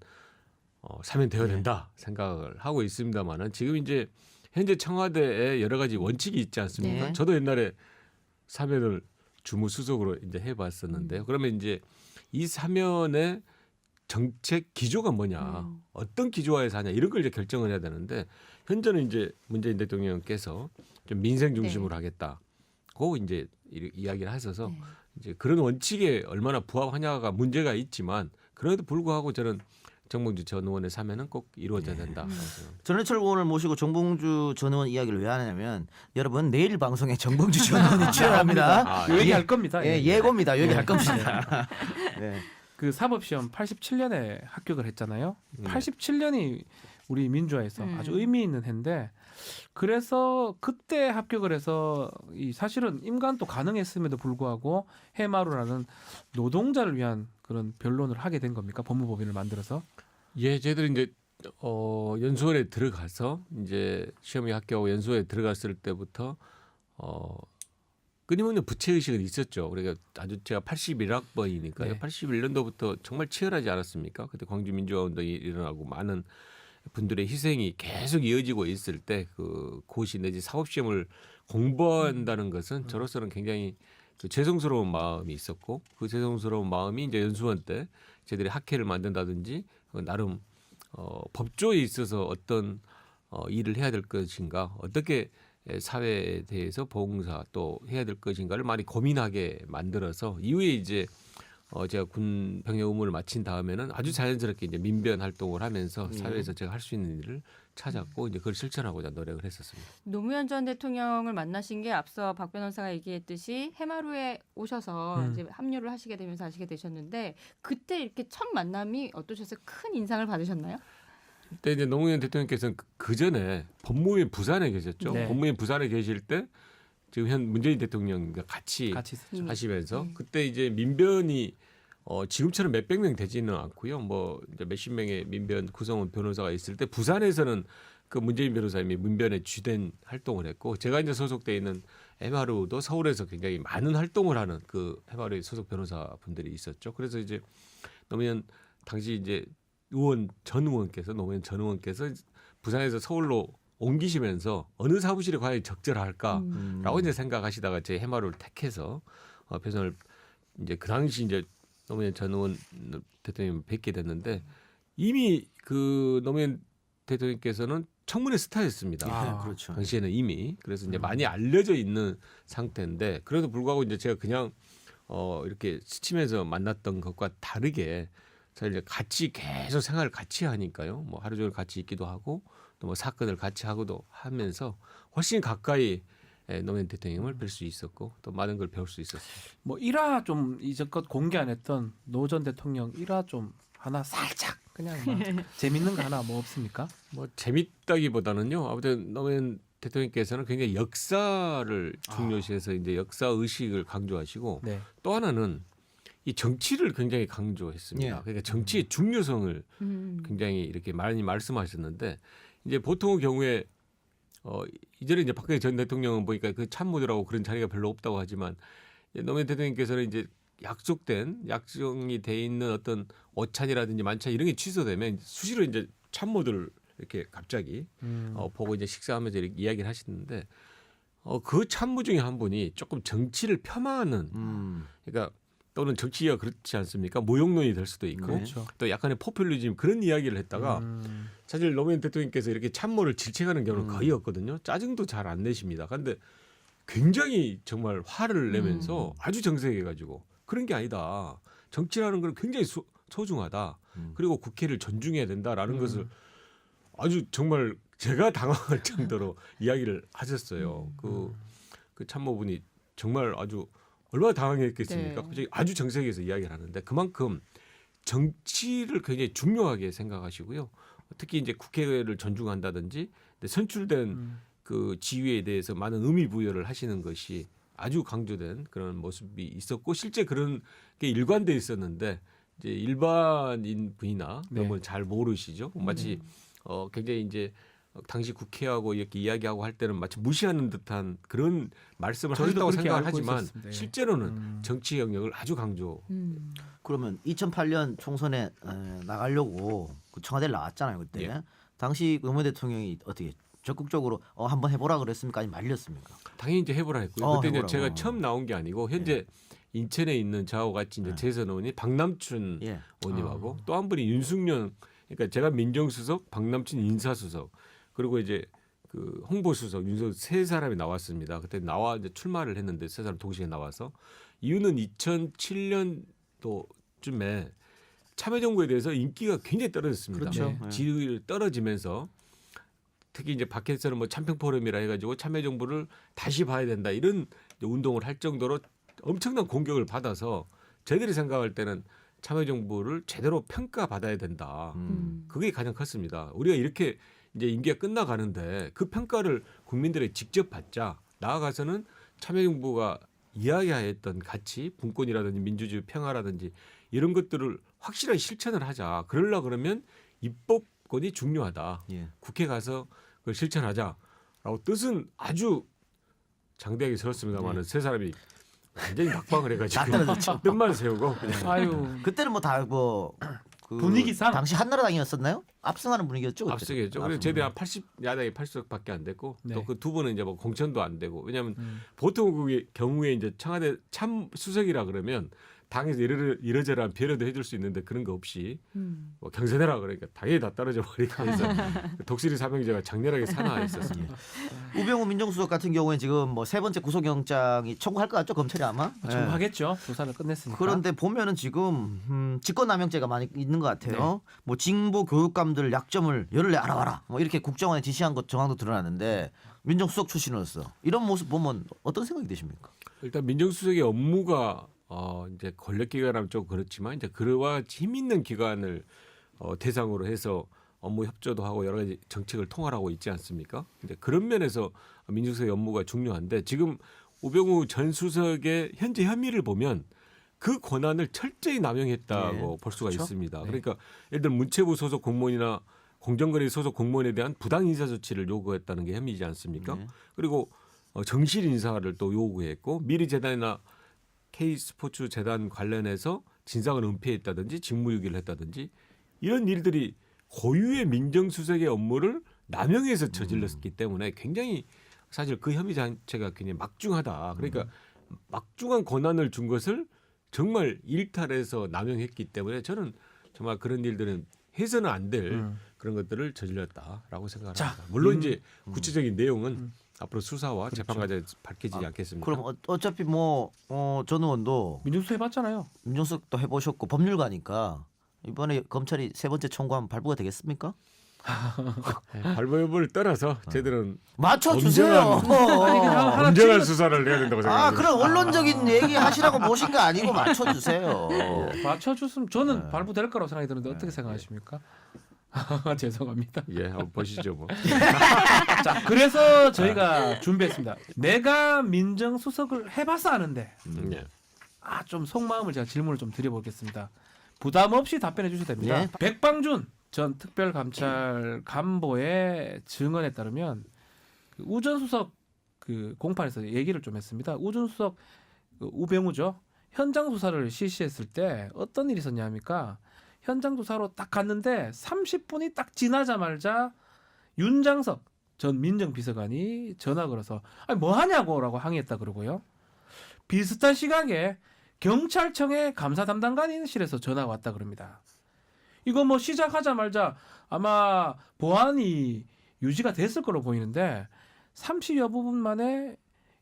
사면되어야 된다 생각을 하고 있습니다만은 지금 이제 현재 청와대에 여러 가지 원칙이 있지 않습니까?
네.
저도 옛날에 사면을 주무수석으로 이제 해봤었는데요. 그러면 이제 이 사면의 정책 기조가 뭐냐, 어떤 기조화에서 하냐 이런 걸 이제 결정을 해야 되는데 현재는 이제 문재인 대통령께서 좀 민생 중심으로 하겠다고 이제 이야기를 하셔서
네.
이제 그런 원칙에 얼마나 부합하냐가 문제가 있지만 그래도 불구하고 저는 정봉주 전 의원의 사면은 꼭 이루어져야 된다.
전해철 의원을 모시고 정봉주 전 의원 이야기를 왜 하냐면 여러분 내일 방송에 정봉주 전 의원이 출연합니다.
얘기할 겁니다.
예, 예고입니다. 얘기할 겁니다. 네.
그 사법시험 87년에 합격을 했잖아요. 87년이 우리 민주화에서 아주 의미 있는 해인데 그래서 그때 합격을 해서 이 사실은 임관도 가능했음에도 불구하고 해마루라는 노동자를 위한 그런 변론을 하게 된 겁니까? 법무법인을 만들어서?
예, 저희들이 이제 연수원에 들어가서 이제 시험에 합격하고 연수원에 들어갔을 때부터 끊임없는 부채 의식은 있었죠. 그러니까 아주 제가 81학번이니까요.
네.
81년도부터 정말 치열하지 않았습니까? 그때 광주 민주화 운동이 일어나고 많은 분들의 희생이 계속 이어지고 있을 때 그 고시 내지 사법 시험을 공부한다는 것은 저로서는 굉장히 그 죄송스러운 마음이 있었고 그 죄송스러운 마음이 이제 연수원 때 저희들이 학회를 만든다든지 나름 법조에 있어서 어떤 일을 해야 될 것인가 어떻게 사회에 대해서 봉사 또 해야 될 것인가를 많이 고민하게 만들어서 이후에 이제 제가 군 병역 의무를 마친 다음에는 아주 자연스럽게 이제 민변 활동을 하면서 사회에서 제가 할 수 있는 일을 찾았고 이제 그걸 실천하고자 노력을 했었습니다.
노무현 전 대통령을 만나신 게 앞서 박 변호사가 얘기했듯이 해마루에 오셔서 이제 합류를 하시게 되면서 아시게 되셨는데 그때 이렇게 첫 만남이 어떠셨어요? 큰 인상을 받으셨나요?
그때 이제 노무현 대통령께서는 그 전에 법무부인 부산에 계셨죠.
네.
법무부인 부산에 계실 때 지금 현 문재인 대통령과 같이
있었죠.
하시면서 그때 이제 민변이 지금처럼 몇백 명 되지는 않고요. 뭐 이제 몇십 명의 민변 구성원 변호사가 있을 때 부산에서는 그 문재인 변호사님이 민변에 주된 활동을 했고 제가 이제 소속돼 있는 해마루도 서울에서 굉장히 많은 활동을 하는 그 해마루의 소속 변호사분들이 있었죠. 그래서 이제 노무현 당시 이제 노무현 전 의원께서 부산에서 서울로 옮기시면서 어느 사무실에 과연 적절할까라고 이제 생각하시다가 제 해마루를 택해서 배선을 이제 그 당시 이제 노무현 전 의원 대통령 뵙게 됐는데 이미 그 노무현 대통령께서는 청문회 스타였습니다.
아, 그렇죠.
당시에는 이미 그래서 이제 많이 알려져 있는 상태인데 그래도 불구하고 이제 제가 그냥 이렇게 스치면서 만났던 것과 다르게 사실 이제 같이 계속 생활을 같이 하니까요. 뭐 하루 종일 같이 있기도 하고 또 뭐 사건을 같이 하고도 하면서 훨씬 가까이 노무현 대통령을 뵐 수 있었고 또 많은 걸 배울 수 있었어요.
뭐 일화 좀 이제껏 공개 안 했던 노 전 대통령 일화 좀 하나 살짝 그냥 막 재밌는 거 하나 뭐 없습니까?
뭐 재밌다기보다는요. 아무튼 노무현 대통령께서는 굉장히 역사를 중요시해서 이제 역사 의식을 강조하시고
네.
또 하나는 이 정치를 굉장히 강조했습니다.
예.
그러니까 정치의 중요성을 굉장히 이렇게 많이 말씀하셨는데 이제 보통의 경우에 이전에 이제 박근혜 전 대통령은 보니까 그 참모들하고 그런 자리가 별로 없다고 하지만 노무현 대통령께서는 이제 약정이 돼 있는 어떤 오찬이라든지 만찬 이런 게 취소되면 수시로 이제 참모들을 이렇게 갑자기 보고 이제 식사하면서 이렇게 이야기를 하시는데 그 참모 중에 한 분이 조금 정치를 폄하하는 그러니까 또는 정치가 그렇지 않습니까? 모욕론이 될 수도 있고
그렇죠.
또 약간의 포퓰리즘 그런 이야기를 했다가 사실 노무현 대통령께서 이렇게 참모를 질책하는 경우는 거의 없거든요. 짜증도 잘 안 내십니다. 그런데 굉장히 정말 화를 내면서 아주 정색해가지고 그런 게 아니다. 정치라는 건 굉장히 소중하다. 그리고 국회를 존중해야 된다라는 것을 아주 정말 제가 당황할 정도로 이야기를 하셨어요. 그 참모분이 정말 아주 얼마나 당황했겠습니까?
네.
갑자기 아주 정색해서 이야기를 하는데 그만큼 정치를 굉장히 중요하게 생각하시고요. 특히 이제 국회를 존중한다든지 선출된 그 지위에 대해서 많은 의미 부여를 하시는 것이 아주 강조된 그런 모습이 있었고 실제 그런 게 일관돼 있었는데 이제 일반인 분이나 그런 걸 잘 모르시죠. 마치 굉장히 이제 당시 국회하고 이렇게 이야기하고 할 때는 마치 무시하는 듯한 그런 말씀을
저희도
하셨다고
그렇게
생각을
알고
하지만
있었습니다. 예.
실제로는 정치 영역을 아주 강조.
그러면 2008년 총선에 나가려고 그 청와대를 나왔잖아요 그때.
예.
당시 노무현 대통령이 어떻게 적극적으로 한번 해보라 그랬습니까? 아니면 말렸습니까?
당연히 이제 해보라 했고요. 그때 이제
해보라고.
제가 처음 나온 게 아니고 현재 인천에 있는 저하고 같이 이제 재선 의원이 박남춘
예.
의원님하고 또 한 분이 윤숙련 그러니까 제가 민정수석, 박남춘 인사수석 그리고 이제 그 홍보수석 윤석 세 사람이 나왔습니다. 그때 나와 이제 출마를 했는데 세 사람 동시에 나와서 이유는 2007년도쯤에 참여정부에 대해서 인기가 굉장히 떨어졌습니다.
그렇죠.
네. 지지율이 떨어지면서 특히 이제 밖에서는 뭐 참평 포럼이라 해가지고 참여정부를 다시 봐야 된다 이런 운동을 할 정도로 엄청난 공격을 받아서 저희들이 생각할 때는 참여정부를 제대로 평가받아야 된다. 그게 가장 컸습니다. 우리가 이렇게 이제 임기가 끝나가는데 그 평가를 국민들에게 직접 받자. 나아가서는 참여정부가 이야기했던 가치, 분권이라든지 민주주의, 평화라든지 이런 것들을 확실하게 실천을 하자. 그러려 그러면 입법권이 중요하다.
예.
국회 가서 그걸 실천하자라고 뜻은 아주 장대하게 세웠습니다만은 세 사람이 완전히 낙방을 해가지고 뜻만 세우고 그냥
아유
그때는 뭐 다 그
분위기상?
당시 한나라당이었었나요? 압승하는 분위기였죠. 그때는.
앞서겠죠. 그래서 제대한 80야당이 80석밖에 안 됐고
네.
또 그 두 분은 이제 뭐 공천도 안 되고 왜냐하면 보통 그 경우에 이제 청와대 참 수석이라 그러면 당에서 이러저러한 배려도 해줄 수 있는데 그런 거 없이 뭐 경선해라 그러니까 당연히 다 떨어져 버리고 해서 독수리 삼형제가 장렬하게 산화했었습니다.
우병우 민정수석 같은 경우에 지금 뭐 세 번째 구속영장이 청구할 것 같죠 검찰이 아마. 예.
청구하겠죠. 조사를 끝냈으니까.
그런데 보면은 지금 직권남용죄가 많이 있는 것 같아요. 뭐 징보 교육감들 약점을 열흘 알아봐라. 뭐 이렇게 국정원에 지시한 것 정황도 드러나는데 민정수석 출신으로서 이런 모습 보면 어떤 생각이 드십니까?
일단 민정수석의 업무가 이제 권력기관하면 좀 그렇지만 이제 그와 힘 있는 기관을 대상으로 해서 업무 협조도 하고 여러 가지 정책을 통할하고 있지 않습니까? 이제 그런 면에서 민정수석의 업무가 중요한데 지금 우병우 전 수석의 현재 혐의를 보면 그 권한을 철저히 남용했다고
네.
볼 수가
그렇죠?
있습니다.
네.
그러니까 예를 들어 문체부 소속 공무원이나 공정거래 소속 공무원에 대한 부당 인사 조치를 요구했다는 게 혐의지 않습니까?
네.
그리고 정실 인사를 또 요구했고 미르재단이나 K스포츠 재단 관련해서 진상을 은폐했다든지 직무유기를 했다든지 이런 일들이 고유의 민정수석의 업무를 남용해서 저질렀기 때문에 굉장히 사실 그 혐의 자체가 굉장히 막중하다. 그러니까 막중한 권한을 준 것을 정말 일탈해서 남용했기 때문에 저는 정말 그런 일들은 해서는 안 될 그런 것들을 저질렀다라고 생각을
자,
합니다. 물론 이제 구체적인 내용은 앞으로 수사와 재판 과정에서 밝혀지지 않겠습니까?
그럼 어차피 전 의원도
민정수석 해봤잖아요.
민정수석도 해보셨고 법률가니까 이번에 검찰이 세 번째 청구하면 발부가 되겠습니까?
발부 여부를 떠나서 저희들은
맞춰주세요.
아니, 그냥 하나
엄정한
찍어-
수사를 해야 된다고 생각합니다.
그럼 언론적인 얘기 하시라고 모신 거 아니고 맞춰주세요.
맞춰줬으면 저는 발부될 거라고 생각이 드는데 어떻게 생각하십니까? 죄송합니다.
예, 한번 보시죠 뭐.
자, 그래서 저희가 준비했습니다. 내가 민정수석을 해봐서 아는데
예.
좀 속마음을 제가 질문을 좀 드려보겠습니다. 부담 없이 답변해 주셔도 됩니다.
예.
백방준 전 특별감찰 간보의 증언에 따르면 그 우전수석 그 공판에서 얘기를 좀 했습니다. 우전수석 그 우병우죠. 현장 수사를 실시했을 때 어떤 일이 있었냐 합니까? 현장 조사로 딱 갔는데 30분이 딱 지나자마자 윤장석 전 민정비서관이 전화 걸어서 아니 뭐 하냐고라고 항의했다 그러고요. 비슷한 시각에 경찰청의 감사 담당관실에서 전화가 왔다 그럽니다. 이거 뭐 시작하자마자 아마 보안이 유지가 됐을 걸로 보이는데 30여 분 만에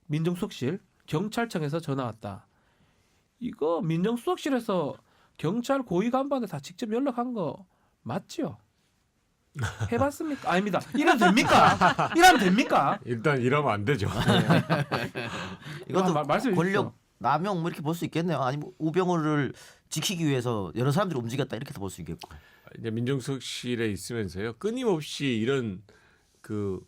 민정수석실 경찰청에서 전화 왔다. 이거 민정수석실에서 경찰 고위 간부한테 다 직접 연락한 거 맞죠? 해봤습니까? 아닙니다. 이러면 됩니까? 이러면 됩니까?
일단 이러면 안 되죠.
이것도
말씀해
권력 남용 뭐 이렇게 볼 수 있겠네요. 아니면 우병우를 지키기 위해서 여러 사람들이 움직였다 이렇게도 볼 수 있겠고.
이제 민정수석실에 있으면서요 끊임없이 이런 그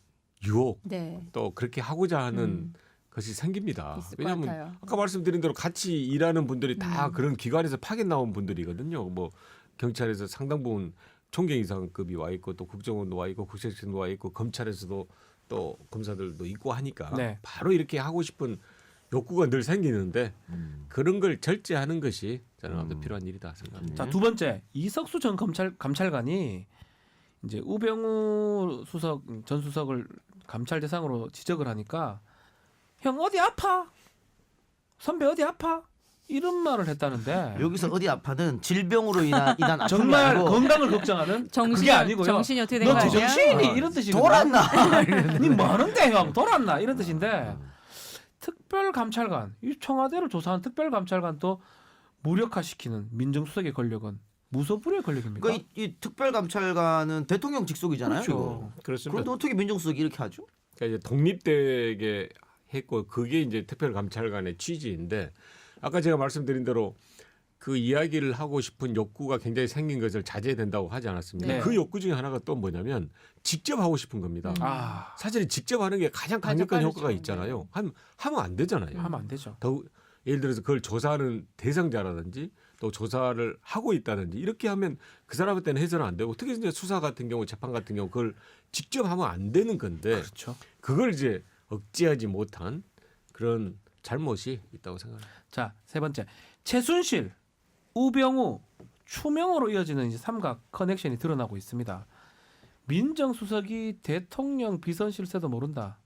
유혹
네.
또 그렇게 하고자 하는 것이 생깁니다.
있을 것
왜냐하면
같아요.
아까 말씀드린 대로 같이 일하는 분들이 다 그런 기관에서 파견 나온 분들이거든요. 뭐 경찰에서 상당 부분 총경 이상급이 와 있고 또 국정원도 와 있고 국세청도 와 있고 검찰에서도 또 검사들도 있고 하니까
네.
바로 이렇게 하고 싶은 욕구가 늘 생기는데 그런 걸 절제하는 것이 저는 아무튼 필요한 일이다 생각합니다.
자, 두 번째 이석수 전 감찰관이 이제 우병우 수석 전 수석을 감찰 대상으로 지적을 하니까 형 어디 아파? 선배 어디 아파? 이런 말을 했다는데
여기서 어디 아파는 질병으로 인한 아픔이
정말
아니고
건강을 걱정하는 그게 아니고요.
정신이 어떻게 된 거
너
아니야?
제정신이 이런 뜻이거든요.
돌았나?
니 뭐하는데 형 돌았나 이런 뜻인데 특별감찰관 이 청와대를 조사한 특별감찰관도 무력화시키는 민정수석의 권력은 무소불위의 권력입니까?
그러니까 이 특별감찰관은 대통령 직속이잖아요.
그렇죠.
이거.
그렇습니다.
그런데 어떻게 민정수석이 이렇게 하죠?
그러니까 이제 독립되게 했고 그게 이제 특별감찰관의 취지인데 아까 제가 말씀드린 대로 그 이야기를 하고 싶은 욕구가 굉장히 생긴 것을 자제해야 된다고 하지 않았습니까?
네.
그 욕구 중에 하나가 또 뭐냐면 직접 하고 싶은 겁니다. 사실 직접 하는 게 가장 강력한
빠르죠.
효과가 있잖아요. 하면 안 되잖아요.
하면 안 되죠.
더욱 예를 들어서 그걸 조사하는 대상자라든지 또 조사를 하고 있다든지 이렇게 하면 그 사람한테는 해서는 안 되고 특히 이제 수사 같은 경우 재판 같은 경우 그걸 직접 하면 안 되는 건데
그렇죠.
그걸 이제 억제하지 못한 그런 잘못이 있다고 생각합니다.
자, 세 번째 최순실, 우병우, 추명으로 이어지는 이제 삼각 커넥션이 드러나고 있습니다. 민정수석이 대통령 비서실세도 모른다.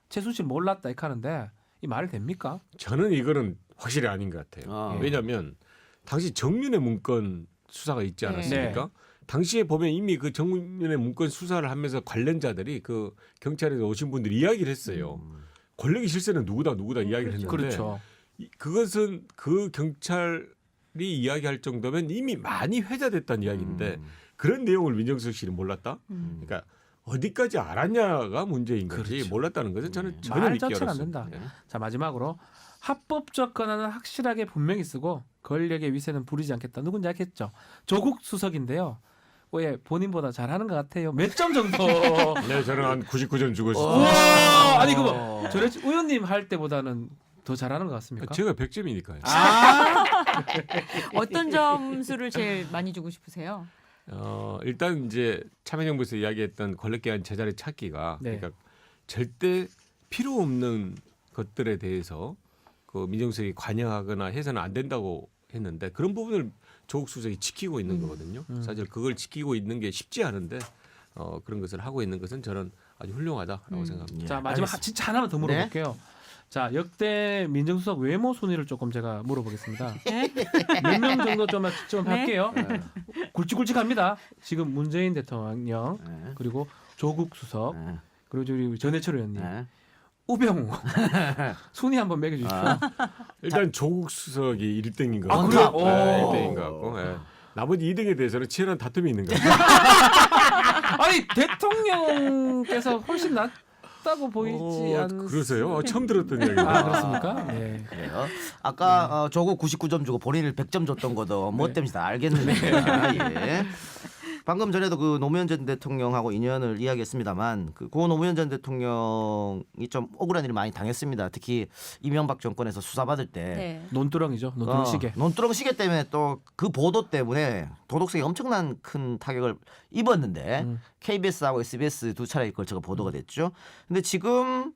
최순실 몰랐다 이렇게 하는데 이 말이 됩니까?
저는 이거는 확실히 아닌 것 같아요. 왜냐하면 당시 정윤의 문건 수사가 있지 않았습니까?
네.
당시에 보면 이미 그 정윤의 문건 수사를 하면서 관련자들이 그 경찰에서 오신 분들이 이야기를 했어요. 권력의 실세는 누구다 이야기를 했는데
그렇죠.
그것은 그 경찰이 이야기할 정도면 이미 많이 회자됐다는 이야기인데 그런 내용을 민정수석실이 몰랐다? 그러니까 어디까지 알았냐가 문제인 거지
그렇죠.
몰랐다는 것은 저는 전혀
말
믿기
자체가 안
어렵습니다.
된다. 자, 마지막으로 합법적 권한은 확실하게 분명히 쓰고 권력의 위세는 부리지 않겠다. 누군지 알겠죠? 조국 수석인데요. 왜 본인보다 잘하는 것 같아요. 몇 점 정도?
네, 저는 한 99점 주고 있습니다.
우와! 아니 그거 저래 의원님 할 때보다는 더 잘하는 것 같습니까?
제가 100점이니까요.
어떤 점수를 제일 많이 주고 싶으세요?
일단 이제 참여정부에서 이야기했던 권력기관 제자리 찾기가
네.
그러니까 절대 필요 없는 것들에 대해서 그 민정수석이 관여하거나 해서는 안 된다고 했는데 그런 부분을 조국 수석이 지키고 있는 거거든요. 사실 그걸 지키고 있는 게 쉽지 않은데 그런 것을 하고 있는 것은 저는 아주 훌륭하다라고 생각합니다.
자, 마지막 진짜 하나만 더 물어볼게요. 자, 역대 민정수석 외모 순위를 조금 제가 물어보겠습니다. 몇 명 정도 좀 할게요. 굵직굵직합니다. 지금 문재인 대통령 그리고 조국 수석 그리고 우리 전해철 의원님 우병우 순위 한번 매겨주십시오.
일단 조국 수석이 1등인 것
아,
같고요.
그래요?
네,
오.
1등인 것 같고 나머지 2등에 대해서는 치열한 다툼이 있는 것 같아요.
아니 대통령께서 훨씬 낫다고 보이지 않습니까?
그러세요? 처음 들었던 이야기입니다.
아, 그렇습니까? 네.
그래요. 아까 조국 99점 주고 본인을 100점 줬던 것도 뭐 때문인지 다 알겠는데. 예. 방금 전에도 그 노무현 전 대통령하고 인연을 이야기했습니다만 고 노무현 전 대통령이 좀 억울한 일을 많이 당했습니다. 특히 이명박 정권에서 수사받을 때
네.
논두렁이죠. 논두렁 시계.
논두렁 시계 때문에 또 그 보도 때문에 도덕성이 엄청난 큰 타격을 입었는데 KBS하고 SBS 두 차례에 걸쳐 보도가 됐죠. 근데 지금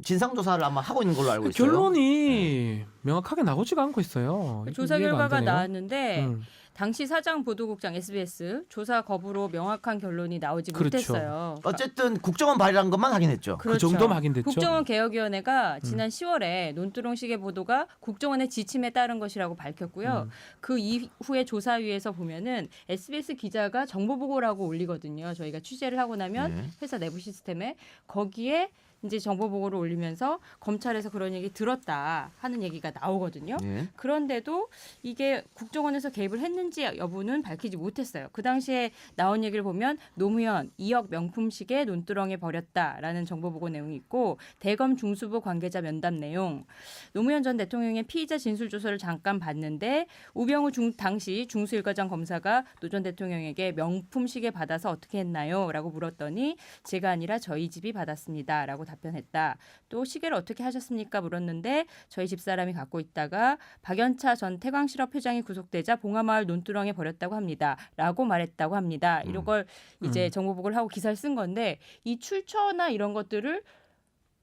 진상 조사를 아마 하고 있는 걸로 알고 있어요.
결론이 명확하게 나오지가 않고 있어요.
조사
이해가 안
결과가
되네요.
나왔는데
음.
당시 사장 보도국장 SBS 조사 거부로 명확한 결론이 나오지
그렇죠.
못했어요.
어쨌든 국정원 발의한 것만 확인했죠.
그 정도만 확인됐죠.
국정원 개혁위원회가 지난 10월에 논두렁 시계 보도가 국정원의 지침에 따른 것이라고 밝혔고요. 그 이후에 조사위에서 보면은 SBS 기자가 정보 보고라고 올리거든요. 저희가 취재를 하고 나면
네.
회사 내부 시스템에 거기에 이제 정보 보고를 올리면서 검찰에서 그런 얘기 들었다 하는 얘기가 나오거든요.
예.
그런데도 이게 국정원에서 개입을 했는지 여부는 밝히지 못했어요. 그 당시에 나온 얘기를 보면 노무현 2억 명품 시계 논두렁에 버렸다라는 정보 보고 내용이 있고 대검 중수부 관계자 면담 내용, 노무현 전 대통령의 피의자 진술 조서를 잠깐 봤는데 우병우 당시 중수일과장 검사가 노 전 대통령에게 명품 시계 받아서 어떻게 했나요? 라고 물었더니 제가 아니라 저희 집이 받았습니다. 라고 답변했다. 또 시계를 어떻게 하셨습니까? 물었는데 저희 집사람이 갖고 있다가 박연차 전 태광실업 회장이 구속되자 봉하마을 논두렁에 버렸다고 합니다. 라고 말했다고 합니다. 이런 걸 이제 정보 보고를 하고 기사를 쓴 건데 이 출처나 이런 것들을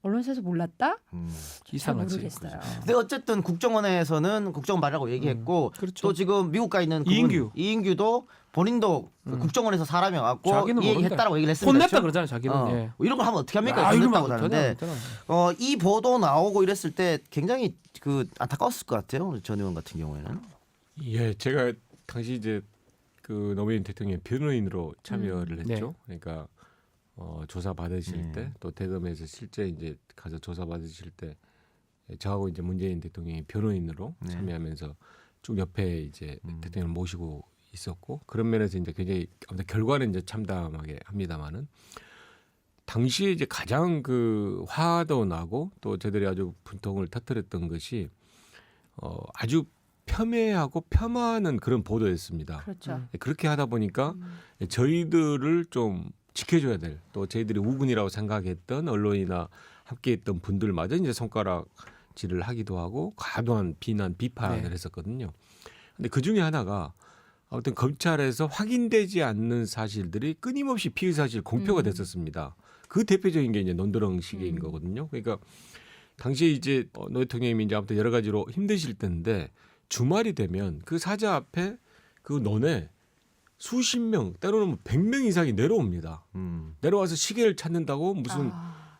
언론사에서 몰랐다? 잘
이상하지.
모르겠어요.
근데 어쨌든 국정원에서는 국정원 발의라고 얘기했고
그렇죠.
또 지금 미국 가 있는 그분, 이인규도 본인도 국정원에서 사람이 와갖고
자기는
이 얘기
모른다.
했다라고 얘기를 했습니다.
혼냈다
그렇죠?
그러잖아요. 자기는. 예.
이런 걸 하면 어떻게 합니까?
아, 이러면
혼냈다고
전혀
하는데
안 되잖아요.
이 보도 나오고 이랬을 때 굉장히 그 안타까웠을 것 같아요. 전 의원 같은 경우에는.
예, 제가 당시 이제 그 노무현 대통령 변호인으로 참여를 했죠. 그러니까 조사 받으실 때 또 대검에서 실제 이제 가서 조사 받으실 때 저하고 이제 문재인 대통령이 변호인으로 참여하면서 쭉 옆에 이제 대통령을 모시고 있었고 그런 면에서 이제 굉장히 아무튼 결과는 이제 참담하게 합니다만은 당시에 이제 가장 그 화도 나고 또 저들이 아주 분통을 터뜨렸던 것이 아주 폄훼하고 폄하하는 그런 보도였습니다.
그렇죠.
그렇게 하다 보니까 저희들을 좀 지켜줘야 될 또 저희들이 우군이라고 생각했던 언론이나 함께했던 분들마저 이제 손가락질을 하기도 하고 과도한 비난 비판을 했었거든요. 근데 그 중에 하나가 아무튼 검찰에서 확인되지 않는 사실들이 끊임없이 피의 사실 공표가 됐었습니다. 그 대표적인 게 이제 논두렁 시계인 거거든요. 그러니까 당시에 이제 노 대통령이 이제 아무튼 여러 가지로 힘드실 때인데 주말이 되면 그 사자 앞에 그 논에 수십 명, 때로는 100명 이상이 내려옵니다. 내려와서 시계를 찾는다고 무슨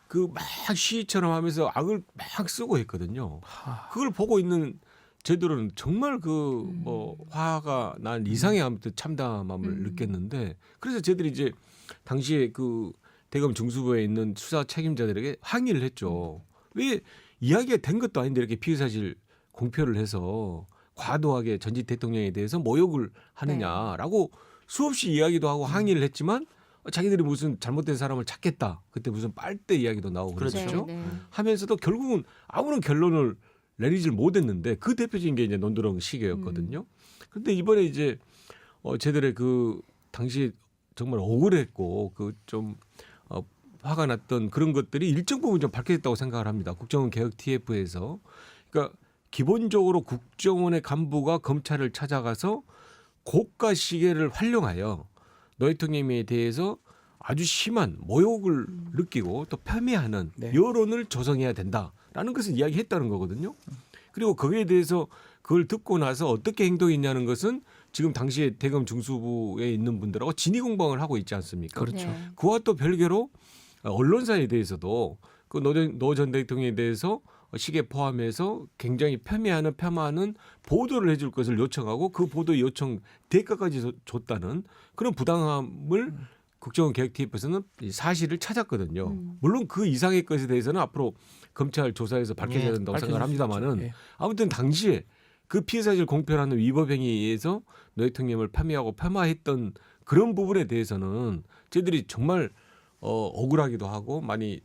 그 막 시위처럼 하면서 악을 막 쓰고 했거든요. 그걸 보고 있는 저희들은 정말 그 뭐 화가 난 이상의 아무튼 참담함을 느꼈는데 그래서 저희들이 이제 당시에 그 대검 중수부에 있는 수사 책임자들에게 항의를 했죠. 왜 이야기가 된 것도 아닌데 이렇게 피의 사실 공표를 해서 과도하게 전직 대통령에 대해서 모욕을 하느냐라고 수없이 이야기도 하고 항의를 했지만 자기들이 무슨 잘못된 사람을 찾겠다. 그때 무슨 빨대 이야기도 나오고 그랬죠. 하면서도 결국은 아무런 결론을 내리질 못했는데 그 대표적인 게 이제 논두렁 시계였거든요. 그런데 이번에 이제 제들의 그 당시 정말 억울했고 그 좀 화가 났던 그런 것들이 일정 부분 좀 밝혀졌다고 생각을 합니다. 국정원 개혁 TF에서 그러니까 기본적으로 국정원의 간부가 검찰을 찾아가서 고가 시계를 활용하여 노 대통령에 대해서 아주 심한 모욕을 느끼고 또 폄훼하는 여론을 조성해야 된다라는 것을 이야기했다는 거거든요. 그리고 거기에 대해서 그걸 듣고 나서 어떻게 행동했냐는 것은 지금 당시에 대검 중수부에 있는 분들하고 진위 공방을 하고 있지 않습니까?
그렇죠.
그와
또 별개로 언론사에 대해서도 그 노 전 대통령에 대해서 시계 포함해서 굉장히 폄하하는 보도를 해줄 것을 요청하고 그 보도 요청 대가까지 줬다는 그런 부당함을 국정원 개혁 TF에서는 사실을 찾았거든요. 물론 그 이상의 것에 대해서는 앞으로 검찰 조사에서 밝혀져야 된다고 생각을 합니다만은 아무튼 당시에 그 피해 사실 공표라는 위법 행위에 의해서 노 대통령을 폄훼하고 폄하했던 그런 부분에 대해서는 저희들이 정말 억울하기도 하고 많이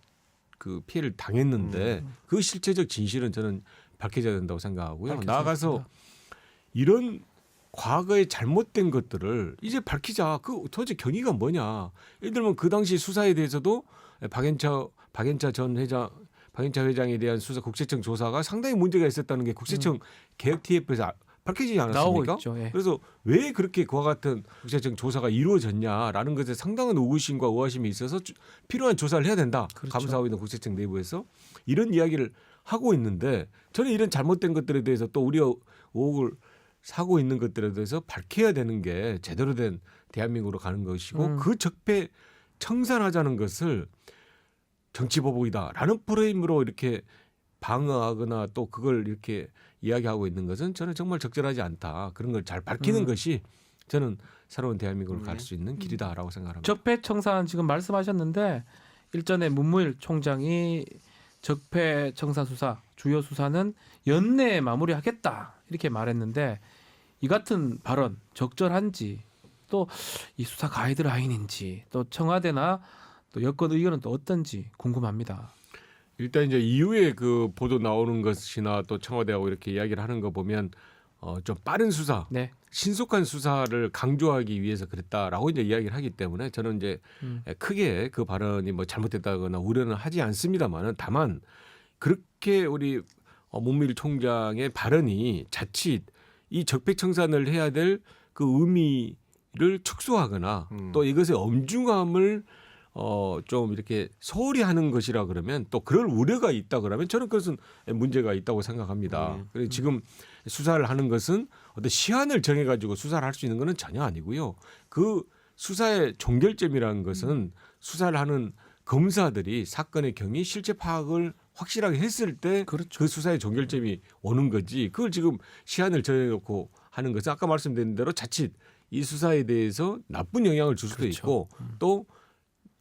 그 피해를 당했는데 그 실체적 진실은 저는 밝혀져야 된다고 생각하고요. 나아가서 이런 과거에 잘못된 것들을 이제 밝히자. 그 도대체 경위가 뭐냐. 예를 들면 그 당시 수사에 대해서도 박연차 회장에 대한 수사 국세청 조사가 상당히 문제가 있었다는 게 국세청 개혁 TF에서 밝혀지지
나오고
않았습니까?
있죠. 예.
그래서 왜 그렇게 그와 같은 국세청 조사가 이루어졌냐라는 것에 상당한 의구심과 의아심이 있어서 필요한 조사를 해야 된다.
그렇죠.
감사하고 있는 국세청 내부에서 이런 이야기를 하고 있는데 저는 이런 잘못된 것들에 대해서 또 우리 의혹을 사고 있는 것들에 대해서 밝혀야 되는 게 제대로 된 대한민국으로 가는 것이고 그 적폐 청산하자는 것을 정치보복이다라는 프레임으로 이렇게 방어하거나 또 그걸 이렇게 이야기하고 있는 것은 저는 정말 적절하지 않다. 그런 걸 잘 밝히는 것이 저는 새로운 대한민국을 갈 수 있는 길이다라고 생각합니다.
적폐청산 지금 말씀하셨는데 일전에 문무일 총장이 적폐청산 수사 주요 수사는 연내에 마무리하겠다 이렇게 말했는데 이 같은 발언 적절한지 또 이 수사 가이드라인인지 또 청와대나 또 여권 의견은 또 어떤지 궁금합니다.
일단 이제 이후에 그 보도 나오는 것이나 또 청와대하고 이렇게 이야기를 하는 거 보면 좀 빠른 수사,
네.
신속한 수사를 강조하기 위해서 그랬다라고 이제 이야기를 하기 때문에 저는 이제 크게 그 발언이 뭐 잘못됐다거나 우려는 하지 않습니다만은 다만 그렇게 우리 문무일 총장의 발언이 자칫 이 적폐청산을 해야 될 그 의미를 축소하거나 또 이것의 엄중함을 좀 이렇게 소홀히 하는 것이라 그러면 또 그럴 우려가 있다 그러면 저는 그것은 문제가 있다고 생각합니다. 그래서 지금 수사를 하는 것은 어떤 시한을 정해가지고 수사를 할 수 있는 것은 전혀 아니고요. 그 수사의 종결점이라는 것은 수사를 하는 검사들이 사건의 경위 실체 파악을 확실하게 했을 때 그 수사의 종결점이 오는 거지. 그걸 지금 시한을 정해놓고 하는 것은 아까 말씀드린 대로 자칫 이 수사에 대해서 나쁜 영향을 줄 수도 있고 또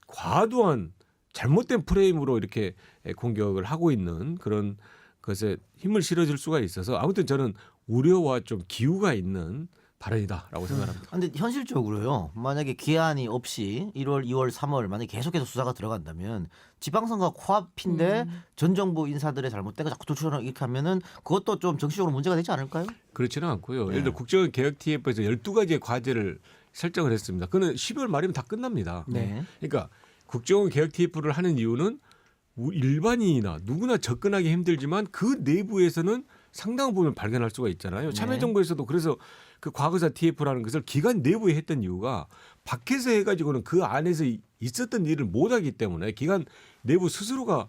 과도한 잘못된 프레임으로 이렇게 공격을 하고 있는 그런 것에 힘을 실어줄 수가 있어서 아무튼 저는 우려와 좀 기우가 있는 발언이다라고 생각합니다.
근데 현실적으로요. 만약에 기한이 없이 1월, 2월, 3월 만약에 계속해서 수사가 들어간다면 지방선거 코앞인데 전 정부 인사들의 잘못된 거 자꾸 도출하고 이렇게 하면은 그것도 좀 정치적으로 문제가 되지 않을까요?
그렇지는 않고요. 예를 들어 국정개혁 TF에서 12가지의 과제를 설정을 했습니다. 그는 12월 말이면 다 끝납니다.
네.
그러니까 국정개혁 TF를 하는 이유는 일반인이나 누구나 접근하기 힘들지만 그 내부에서는 상당한 부분을 발견할 수가 있잖아요. 참여정부에서도 그래서 그 과거사 TF라는 것을 기관 내부에 했던 이유가 밖에서 해가지고는 그 안에서 있었던 일을 못하기 때문에 기관 내부 스스로가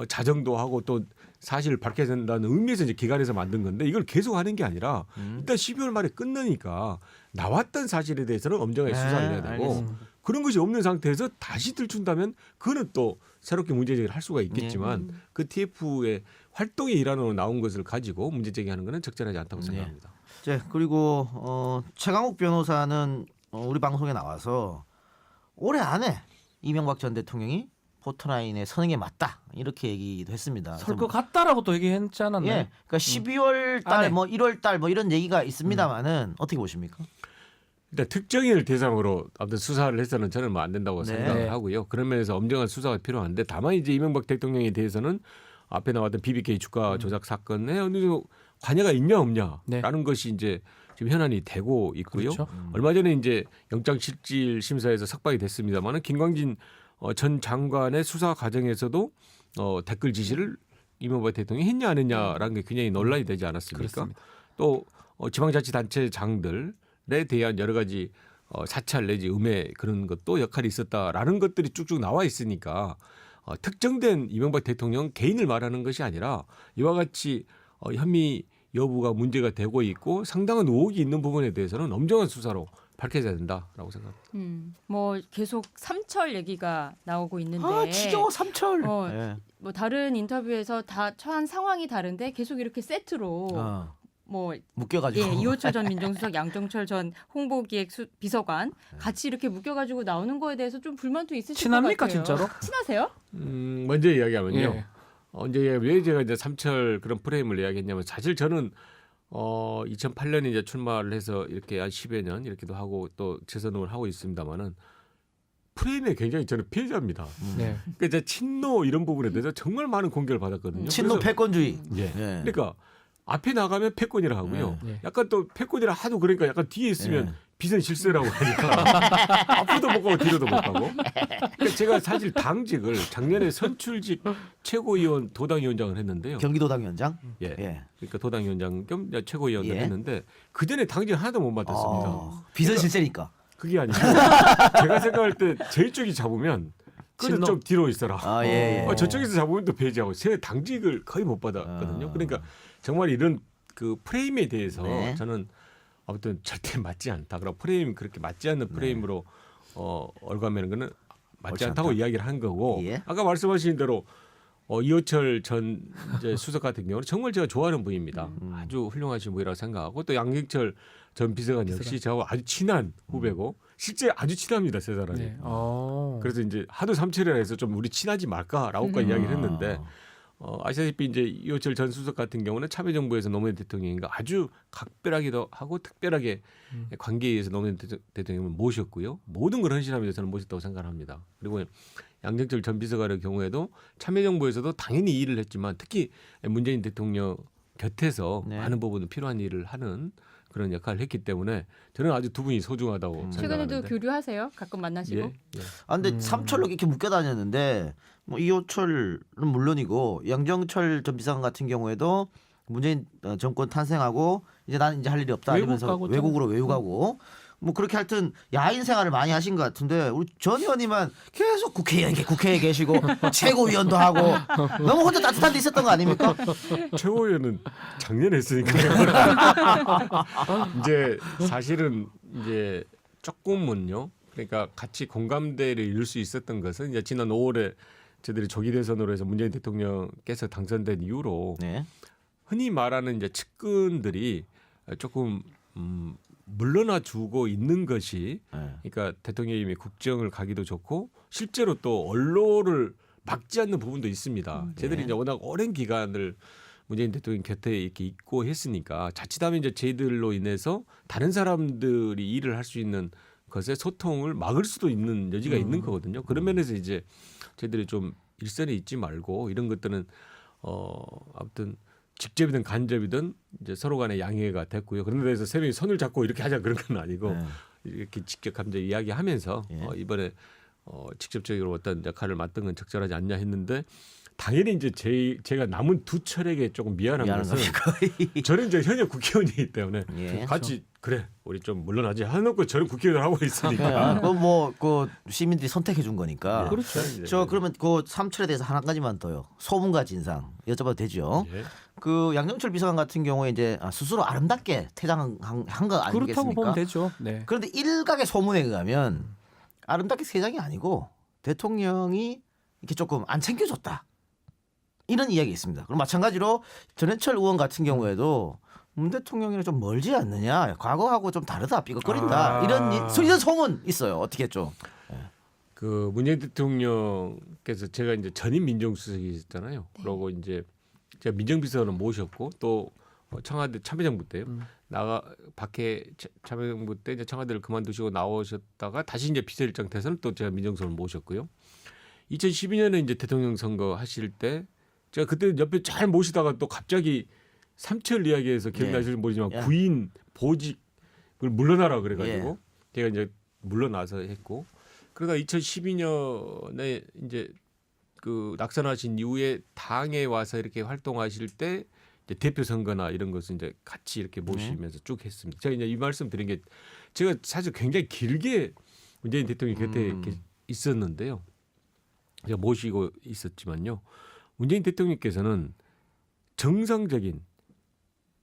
자정도 하고 또 사실을 밝혀야 된다는 의미에서 이제 기관에서 만든 건데 이걸 계속 하는 게 아니라 일단 12월 말에 끝나니까 나왔던 사실에 대해서는 엄정하게 수사를 해야 되고
알겠습니다.
그런 것이 없는 상태에서 다시 들춘다면 그거는 또 새롭게 문제제기를 할 수가 있겠지만 그 TF의 활동의 일환으로 나온 것을 가지고 문제제기하는 것은 적절하지 않다고 생각합니다.
네, 그리고 최강욱 변호사는 우리 방송에 나와서 올해 안에 이명박 전 대통령이 포토라인에 서는 게 맞다 이렇게 얘기도 했습니다.
설 것 같다라고 또 얘기했지 않았나요?
예, 그러니까 12월 달,
안에.
뭐 1월 달 뭐 이런 얘기가 있습니다만은 어떻게 보십니까?
일단 특정인을 대상으로 아무튼 수사를 해서는 저는 뭐 안 된다고
네.
생각을 하고요. 그런 면에서 엄정한 수사가 필요한데 다만 이제 이명박 대통령에 대해서는 앞에 나왔던 BBK 주가 조작 사건에 어느 정도 관여가 있냐 없냐라는 것이 이제 지금 현안이 되고 있고요.
그렇죠.
얼마 전에 이제 영장실질 심사에서 석방이 됐습니다만은 김광진 전 장관의 수사 과정에서도 댓글 지시를 이명박 대통령이 했냐 안 했냐라는 게 굉장히 논란이 되지 않았습니까?
그렇습니다.
또 지방자치단체장들에 대한 여러 가지 사찰 내지 음해 그런 것도 역할이 있었다라는 것들이 쭉쭉 나와 있으니까 특정된 이명박 대통령 개인을 말하는 것이 아니라 이와 같이 혐의 여부가 문제가 되고 있고 상당한 의혹이 있는 부분에 대해서는 엄정한 수사로 밝혀져야 된다라고 생각합니다.
뭐 계속 삼철 얘기가 나오고 있는데
아, 지겨워 삼철. 예.
뭐 다른 인터뷰에서 다 처한 상황이 다른데 계속 이렇게 세트로 뭐
묶여가지고.
예, 이호철 전 민정수석, 양정철 전 홍보기획 비서관 같이 이렇게 묶여가지고 나오는 거에 대해서 좀 불만도 있으실
친합니까
것 같아요.
진짜로?
친하세요?
먼저 이야기하면요.
예.
이제 왜 제가 이제 삼철 그런 프레임을 이야기했냐면 사실 저는 2008년에 이제 출마를 해서 이렇게 한 10여 년 이렇게도 하고 또 재선을 하고 있습니다만은 프레임에 굉장히 저는 피해자입니다.
네.
그러니까 이제 친노 이런 부분에 대해서 정말 많은 공격을 받았거든요.
친노
그래서
패권주의.
예.
예.
그러니까 앞에 나가면 패권이라 하고요.
네.
약간 또 패권이라 하도 그러니까 약간 뒤에 있으면
네.
비선 실세라고 하니까 앞으로도 못 가고 뒤로도 못 가고. 그러니까 제가 사실 당직을 작년에 선출직 최고위원 도당위원장을 했는데요.
경기도당 위원장.
예.
예.
그러니까 도당위원장 겸 최고위원을
예.
했는데 그 전에 당직 하나도 못 맡았습니다.
비선 실세니까.
그게 아니고 제가 생각할 때 제 쪽이 잡으면 그래도 좀 뒤로 있어라.
아, 예, 예.
저쪽에서 잡으면 또 배제하고 제 당직을 거의 못 받았거든요. 그러니까 정말 이런 그 프레임에 대해서
네.
저는 아무튼 절대 맞지 않다. 그럼 프레임 그렇게 맞지 않는 프레임으로 얼감매는 거는 맞지
옳지
않다고
않다.
이야기를 한 거고
예.
아까 말씀하신 대로 이호철 전 이제 수석 같은 경우는 정말 제가 좋아하는 분입니다. 아주 훌륭하신 분이라고 생각하고 또 양경철 전 비서관 역시 저하고 아주 친한 후배고 실제 아주 친합니다, 세 사람이.
네.
그래서 이제 하도 삼철이라 해서 좀 우리 친하지 말까라고까지 이야기를 했는데 아시다시피 이제 이호철 전 수석 같은 경우는 참여정부에서 노무현 대통령인가 아주 각별하기도 하고 특별하게 관계에 의해서 노무현 대통령을 모셨고요. 모든 걸 헌신하면서 저는 모셨다고 생각합니다. 그리고 양정철 전 비서관의 경우에도 참여정부에서도 당연히 일을 했지만 특히 문재인 대통령 곁에서
네.
많은 부분은 필요한 일을 하는 그런 역할을 했기 때문에 저는 아주 두 분이 소중하다고 생각하는데.
최근에도 교류하세요? 가끔 만나시고?
예, 예.
아 근데 삼철로 이렇게 묶여 다녔는데 뭐 이호철은 물론이고 양정철 전 비서관 같은 경우에도 문재인 정권 탄생하고 이제 나는 이제 할 일이 없다
외국
이러면서
가고
외국으로 외국하고 뭐 그렇게 하여튼 야인 생활을 많이 하신 것 같은데 우리 전 의원님은 계속 국회에 계시고 최고위원도 하고 너무 혼자 따뜻한 데 있었던 거 아닙니까?
최고위원은 작년에 했으니까 이제 사실은 이제 조금은요. 그러니까 같이 공감대를 이룰 수 있었던 것은 이제 지난 5월에 저희들이 조기 대선으로 해서 문재인 대통령께서 당선된 이후로
네.
흔히 말하는 이제 측근들이 조금 물러나 주고 있는 것이
네.
그러니까 대통령님이 국정을 가기도 좋고 실제로 또 언론을 막지 않는 부분도 있습니다. 저희들이 이제 워낙 오랜 기간을 문재인 대통령 곁에 이렇게 있고 했으니까 자칫하면 이제 저희들로 인해서 다른 사람들이 일을 할 수 있는 것에 소통을 막을 수도 있는 여지가 있는 거거든요. 그런 면에서 이제 저희들이 좀 일선에 있지 말고 이런 것들은 아무튼 직접이든 간접이든 이제 서로 간에 양해가 됐고요. 그런 데서 세 명이 손을 잡고 이렇게 하자 그런 건 아니고
네.
이렇게 직접 감정 이야기하면서
예.
이번에 직접적으로 어떤 역할을 맡은 건 적절하지 않냐 했는데 당연히 이제 제가 남은 두 철에게 조금 미안한
미안한
것은
겁니까?
저는 이제 현역 국회의원이기 때문에
예.
같이 그래 우리 좀 물러나지 해놓고 저는 국회의원 하고 있으니까
그뭐그 시민들이 선택해 준 거니까.
그렇죠.
저 그러면 그 삼철에 대해서 한 가지만 더요. 소문과 진상 여쭤봐도 되죠?
예.
그 양정철 비서관 같은 경우에 이제 스스로 아름답게 퇴장한 거
그렇다고
아니겠습니까?
보면 되죠. 네.
그런데 일각의 소문에 의하면 아름답게 퇴장이 아니고 대통령이 이렇게 조금 안 챙겨줬다. 이런 이야기 있습니다. 그럼 마찬가지로 전해철 의원 같은 경우에도 문 대통령이랑 좀 멀지 않느냐, 과거하고 좀 다르다, 삐걱거린다 이런 소문 있어요. 어떻게 했죠?
그 문재인 대통령께서 제가 이제 전임 민정수석이셨잖아요. 그러고 이제 제가 민정비서는 모셨고 또 청와대 참여정부 때요. 나가 밖에 참여정부 때 이제 청와대를 그만두시고 나오셨다가 다시 이제 비서실장 돼서는 또 제가 민정수석을 모셨고요. 2012년에 이제 대통령 선거 하실 때 제가 그때 옆에 잘 모시다가 또 갑자기 삼철 이야기에서 기억나실지 모르지만
예.
구인 보직을 물러나라 그래가지고 제가 이제 물러나서 했고 그러다 2012년에 이제 그 낙선하신 이후에 당에 와서 이렇게 활동하실 때 이제 대표 선거나 이런 것을 이제 같이 이렇게 모시면서 쭉 했습니다. 제가 이제 이 말씀 드린 게 제가 사실 굉장히 길게 문재인 대통령 곁에 이렇게 있었는데요. 제가 모시고 있었지만요. 문재인 대통령께서는 정상적인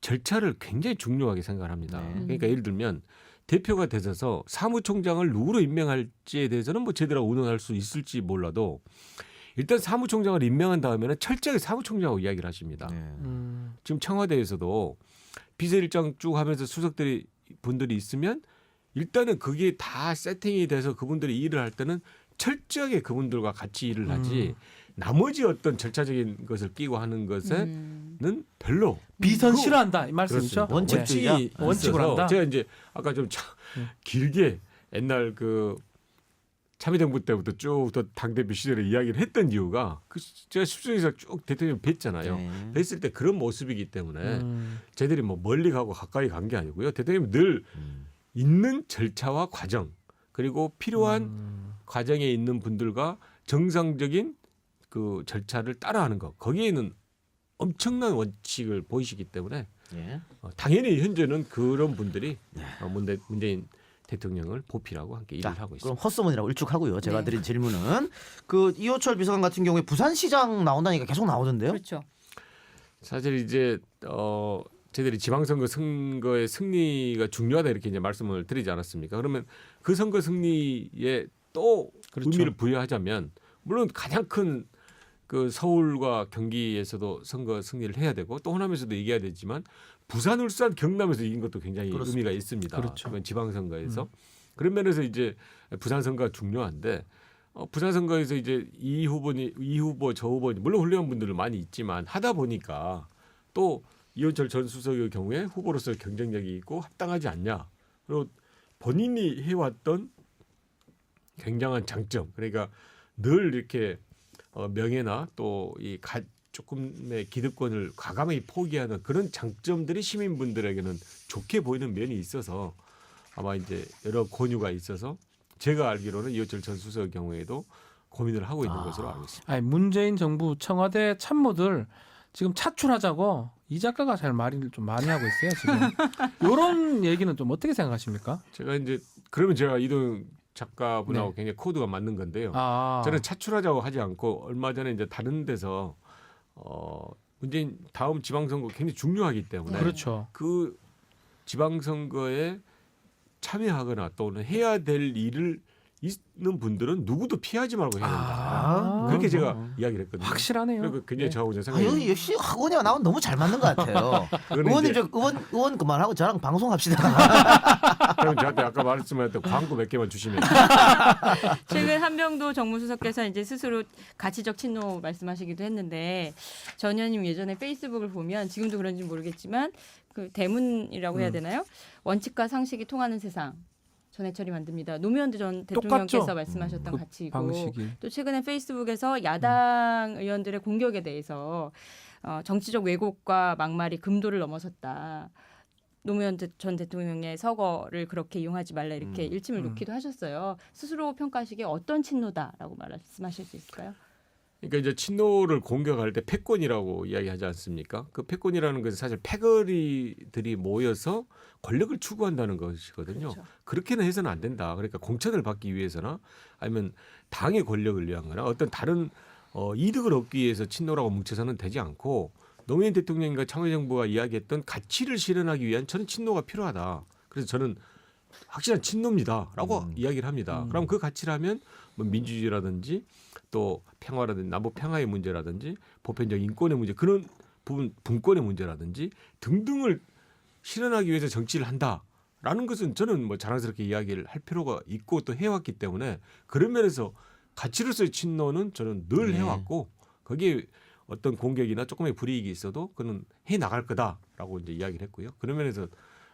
절차를 굉장히 중요하게 생각합니다. 그러니까 예를 들면 대표가 되셔서 사무총장을 누구로 임명할지에 대해서는 뭐 제대로 의논할 수 있을지 몰라도 일단 사무총장을 임명한 다음에는 철저하게 사무총장하고 이야기를 하십니다. 지금 청와대에서도 비서실장 쭉 하면서 수석들이 분들이 있으면 일단은 그게 다 세팅이 돼서 그분들이 일을 할 때는 철저하게 그분들과 같이 일을 하지 나머지 어떤 절차적인 것을 끼고 하는 것에는 별로
비선 싫어한다 이 말씀이죠.
그렇습니다.
원칙주의자?
원칙이
원칙으로
있어서
한다.
제가 이제 아까 좀 길게 옛날 그 참여정부 때부터 쭉 또 당대표 시절에 이야기를 했던 이유가 제가 10수에서 쭉 대통령 뵀잖아요.
네.
뵀을 때 그런 모습이기 때문에 저희들이 뭐 멀리 가고 가까이 간 게 아니고요. 대통령이 늘 있는 절차와 과정 그리고 필요한 과정에 있는 분들과 정상적인 그 절차를 따라하는 것 거기에는 엄청난 원칙을 보이시기 때문에
예.
당연히 현재는 그런 분들이 문재인 대통령을 보필하고 함께 일을 하고
그럼
있습니다.
헛소문이라고 일축하고요. 제가
네.
드린 질문은 그 이호철 비서관 같은 경우에 부산시장 나온다니까 계속 나오던데요.
그렇죠.
사실 이제 저희들이 지방선거 선거의 승리가 중요하다 이렇게 이제 말씀을 드리지 않았습니까? 그러면 그 선거 승리에 또
그렇죠.
의미를 부여하자면 물론 가장 큰 그 서울과 경기에서도 선거 승리를 해야 되고 또 호남에서도 이겨야 되지만 부산, 울산, 경남에서 이긴 것도 굉장히
그렇습니다.
의미가 있습니다.
그렇죠.
그건 지방선거에서 그런 면에서 이제 부산 선거가 중요한데 부산 선거에서 이제 이 후보 저 후보 물론 훌륭한 분들은 많이 있지만 하다 보니까 또 이호철 전 수석의 경우에 후보로서 경쟁력이 있고 합당하지 않냐 그리고 본인이 해왔던 굉장한 장점 그러니까 늘 이렇게 명예나 또 이 조금의 기득권을 과감히 포기하는 그런 장점들이 시민분들에게는 좋게 보이는 면이 있어서 아마 이제 여러 권유가 있어서 제가 알기로는 이호철 전 수석의 경우에도 고민을 하고 있는 것으로 알고 있습니다.
아니, 문재인 정부 청와대 참모들 지금 차출하자고 이 작가가 잘 말을 좀 많이 하고 있어요 지금. 이런 얘기는 좀 어떻게 생각하십니까?
제가 이제 그러면 제가 이동 작가분하고
네.
굉장히 코드가 맞는 건데요.
아,
저는 차출하자고 하지 않고 얼마 전에 이제 다른 데서 문재인 다음 지방선거 굉장히 중요하기 때문에
그렇죠.
그 지방선거에 참여하거나 또는 해야 될 일을 있는 분들은 누구도 피하지 말고 해야 된다.
아,
그렇게 제가
뭐.
이야기를 했거든요.
확실하네요.
그리고 굉장히
네.
저하고 이제
아,
생각이
여기 역시 학원이와 나온 너무 잘 맞는 것 같아요.
그거는
의원님
이제-
저 의원 그만하고 저랑 방송합시다.
그럼 저한테 아까 말씀하셨던 광고 몇 개만 주시면
최근 한병도 정무수석께서 이제 스스로 가치적 친노 말씀하시기도 했는데 전 의원님 예전에 페이스북을 보면 지금도 그런지 모르겠지만 그 대문이라고 해야 되나요? 원칙과 상식이 통하는 세상. 전해철이 만듭니다. 노무현 전 대통령께서
똑같죠?
말씀하셨던
그
가치이고
방식이.
또 최근에 페이스북에서 야당 의원들의 공격에 대해서 정치적 왜곡과 막말이 금도를 넘어섰다. 노무현 전 대통령의 서거를 그렇게 이용하지 말라 이렇게 일침을 놓기도 하셨어요. 스스로 평가하시기에 어떤 친노다라고 말씀하실 수 있을까요?
그러니까 이제 친노를 공격할 때 패권이라고 이야기하지 않습니까? 그 패권이라는 것은 사실 패거리들이 모여서 권력을 추구한다는 것이거든요.
그렇죠.
그렇게는 해서는 안 된다. 그러니까 공천을 받기 위해서나 아니면 당의 권력을 위한거나 어떤 다른 이득을 얻기 위해서 친노라고 뭉쳐서는 되지 않고 노무현 대통령과 참여정부가 이야기했던 가치를 실현하기 위한 저는 친노가 필요하다. 그래서 저는 확실한 친노입니다라고 이야기를 합니다. 그럼 그 가치라면 뭐 민주주의라든지 또 평화라든지 남북 평화의 문제라든지 보편적 인권의 문제 그런 부분 분권의 문제라든지 등등을 실현하기 위해서 정치를 한다라는 것은 저는 뭐 자랑스럽게 이야기를 할 필요가 있고 또 해왔기 때문에 그런 면에서 가치로서의 친노는 저는 늘
네.
해왔고 거기에 어떤 공격이나 조금의 불이익이 있어도 그는 해 나갈 거다라고 이제 이야기를 했고요. 그런 면에서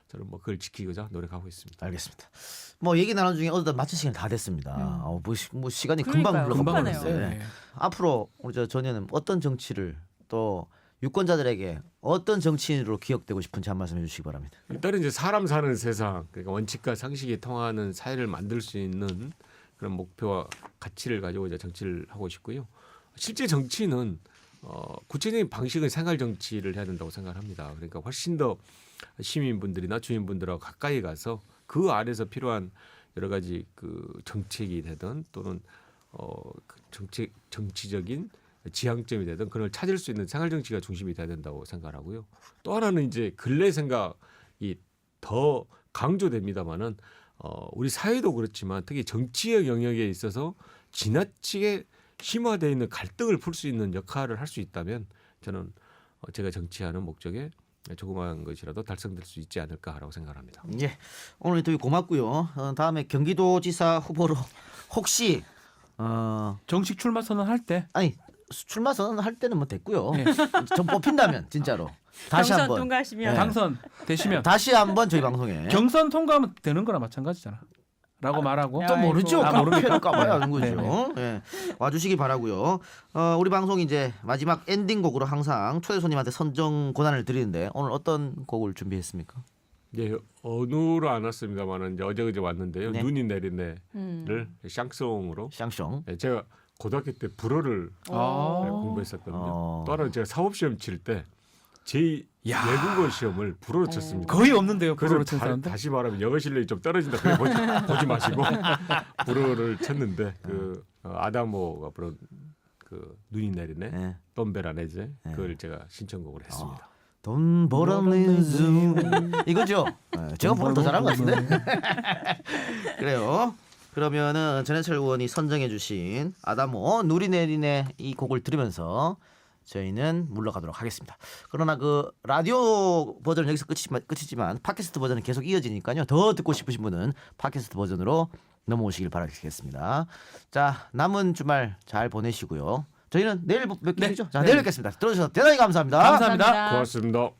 저는 뭐 그걸 지키고자 노력하고 있습니다.
알겠습니다. 뭐 얘기 나눈 중에 어느덧 마칠 시간 다 됐습니다. 뭐 시간이 금방
그러니까요.
흘러가
금방
버렸어요.
가네요.
네.
앞으로 우리 전 의원님 어떤 정치를 또 유권자들에게 어떤 정치인으로 기억되고 싶은지 한 말씀 해주시기 바랍니다.
일단은 이제 사람 사는 세상, 그러니까 원칙과 상식이 통하는 사회를 만들 수 있는 그런 목표와 가치를 가지고 이제 정치를 하고 싶고요. 실제 정치는 구체적인 방식의 생활 정치를 해야 된다고 생각합니다. 그러니까 훨씬 더 시민분들이나 주민분들하고 가까이 가서 그 안에서 필요한 여러 가지 그 정책이 되든 또는 정치적인 지향점이 되든 그걸 찾을 수 있는 생활 정치가 중심이 돼야 된다고 생각하고요. 또 하나는 이제 근래 생각이 더 강조됩니다만은 우리 사회도 그렇지만 특히 정치의 영역에 있어서 지나치게 심화되어 있는 갈등을 풀 수 있는 역할을 할 수 있다면 저는 제가 정치하는 목적에 조그마한 것이라도 달성될 수 있지 않을까라고 생각합니다.
예, 오늘 인터뷰 고맙고요. 다음에 경기도지사 후보로 혹시
정식 출마 선언할 때
아니 출마 선언할 때는 뭐 됐고요.
네.
전 뽑힌다면 진짜로 다시
경선
한번
통과하시면
네.
당선 되시면
다시 한번 저희 방송에
경선 통과하면 되는 거나 마찬가지잖아. 라고 말하고
또 모르죠.
아, 모르겠다.
까봐야 아는
네.
거죠. 예. 와주시기 바라고요. 우리 방송 이제 마지막 엔딩곡으로 항상 초대 손님한테 선정 권한을 드리는데 오늘 어떤 곡을 준비했습니까?
예, 어느로 안 왔습니다만은 이제 어제 그제 왔는데요.
네.
눈이 내리네를 샹송으로.
샹송.
예, 제가 고등학교 때 불어를
아.
공부했었거든요. 또 하나 제가 사법 시험 칠 때 제
야.
외국어 시험을 불어로 쳤습니다.
거의 없는데요.
그래서
불어로 친 사람들.
다시 말하면 영어 실력이 좀 떨어진다. 그래 보지 마시고 불어를 쳤는데 그 아다모가 부른 그 눈이 내리네
예.
덤베라네제 그걸 제가 신청곡을 했습니다.
돈 벌었는 중 이거죠. 제가 보면 더 잘한 것 같은데. 그래요. 그러면은 전해철 의원이 선정해주신 아다모 누리 내리네 이 곡을 들으면서 저희는 물러가도록 하겠습니다. 그러나 그 라디오 버전은 여기서 끝이지만 팟캐스트 버전은 계속 이어지니까요. 더 듣고 싶으신 분은 팟캐스트 버전으로 넘어오시길 바라겠습니다. 자, 남은 주말 잘 보내시고요. 저희는 내일 뵙기죠. 자, 내일 뵙겠습니다. 들어주셔서 대단히 감사합니다.
감사합니다.
고맙습니다.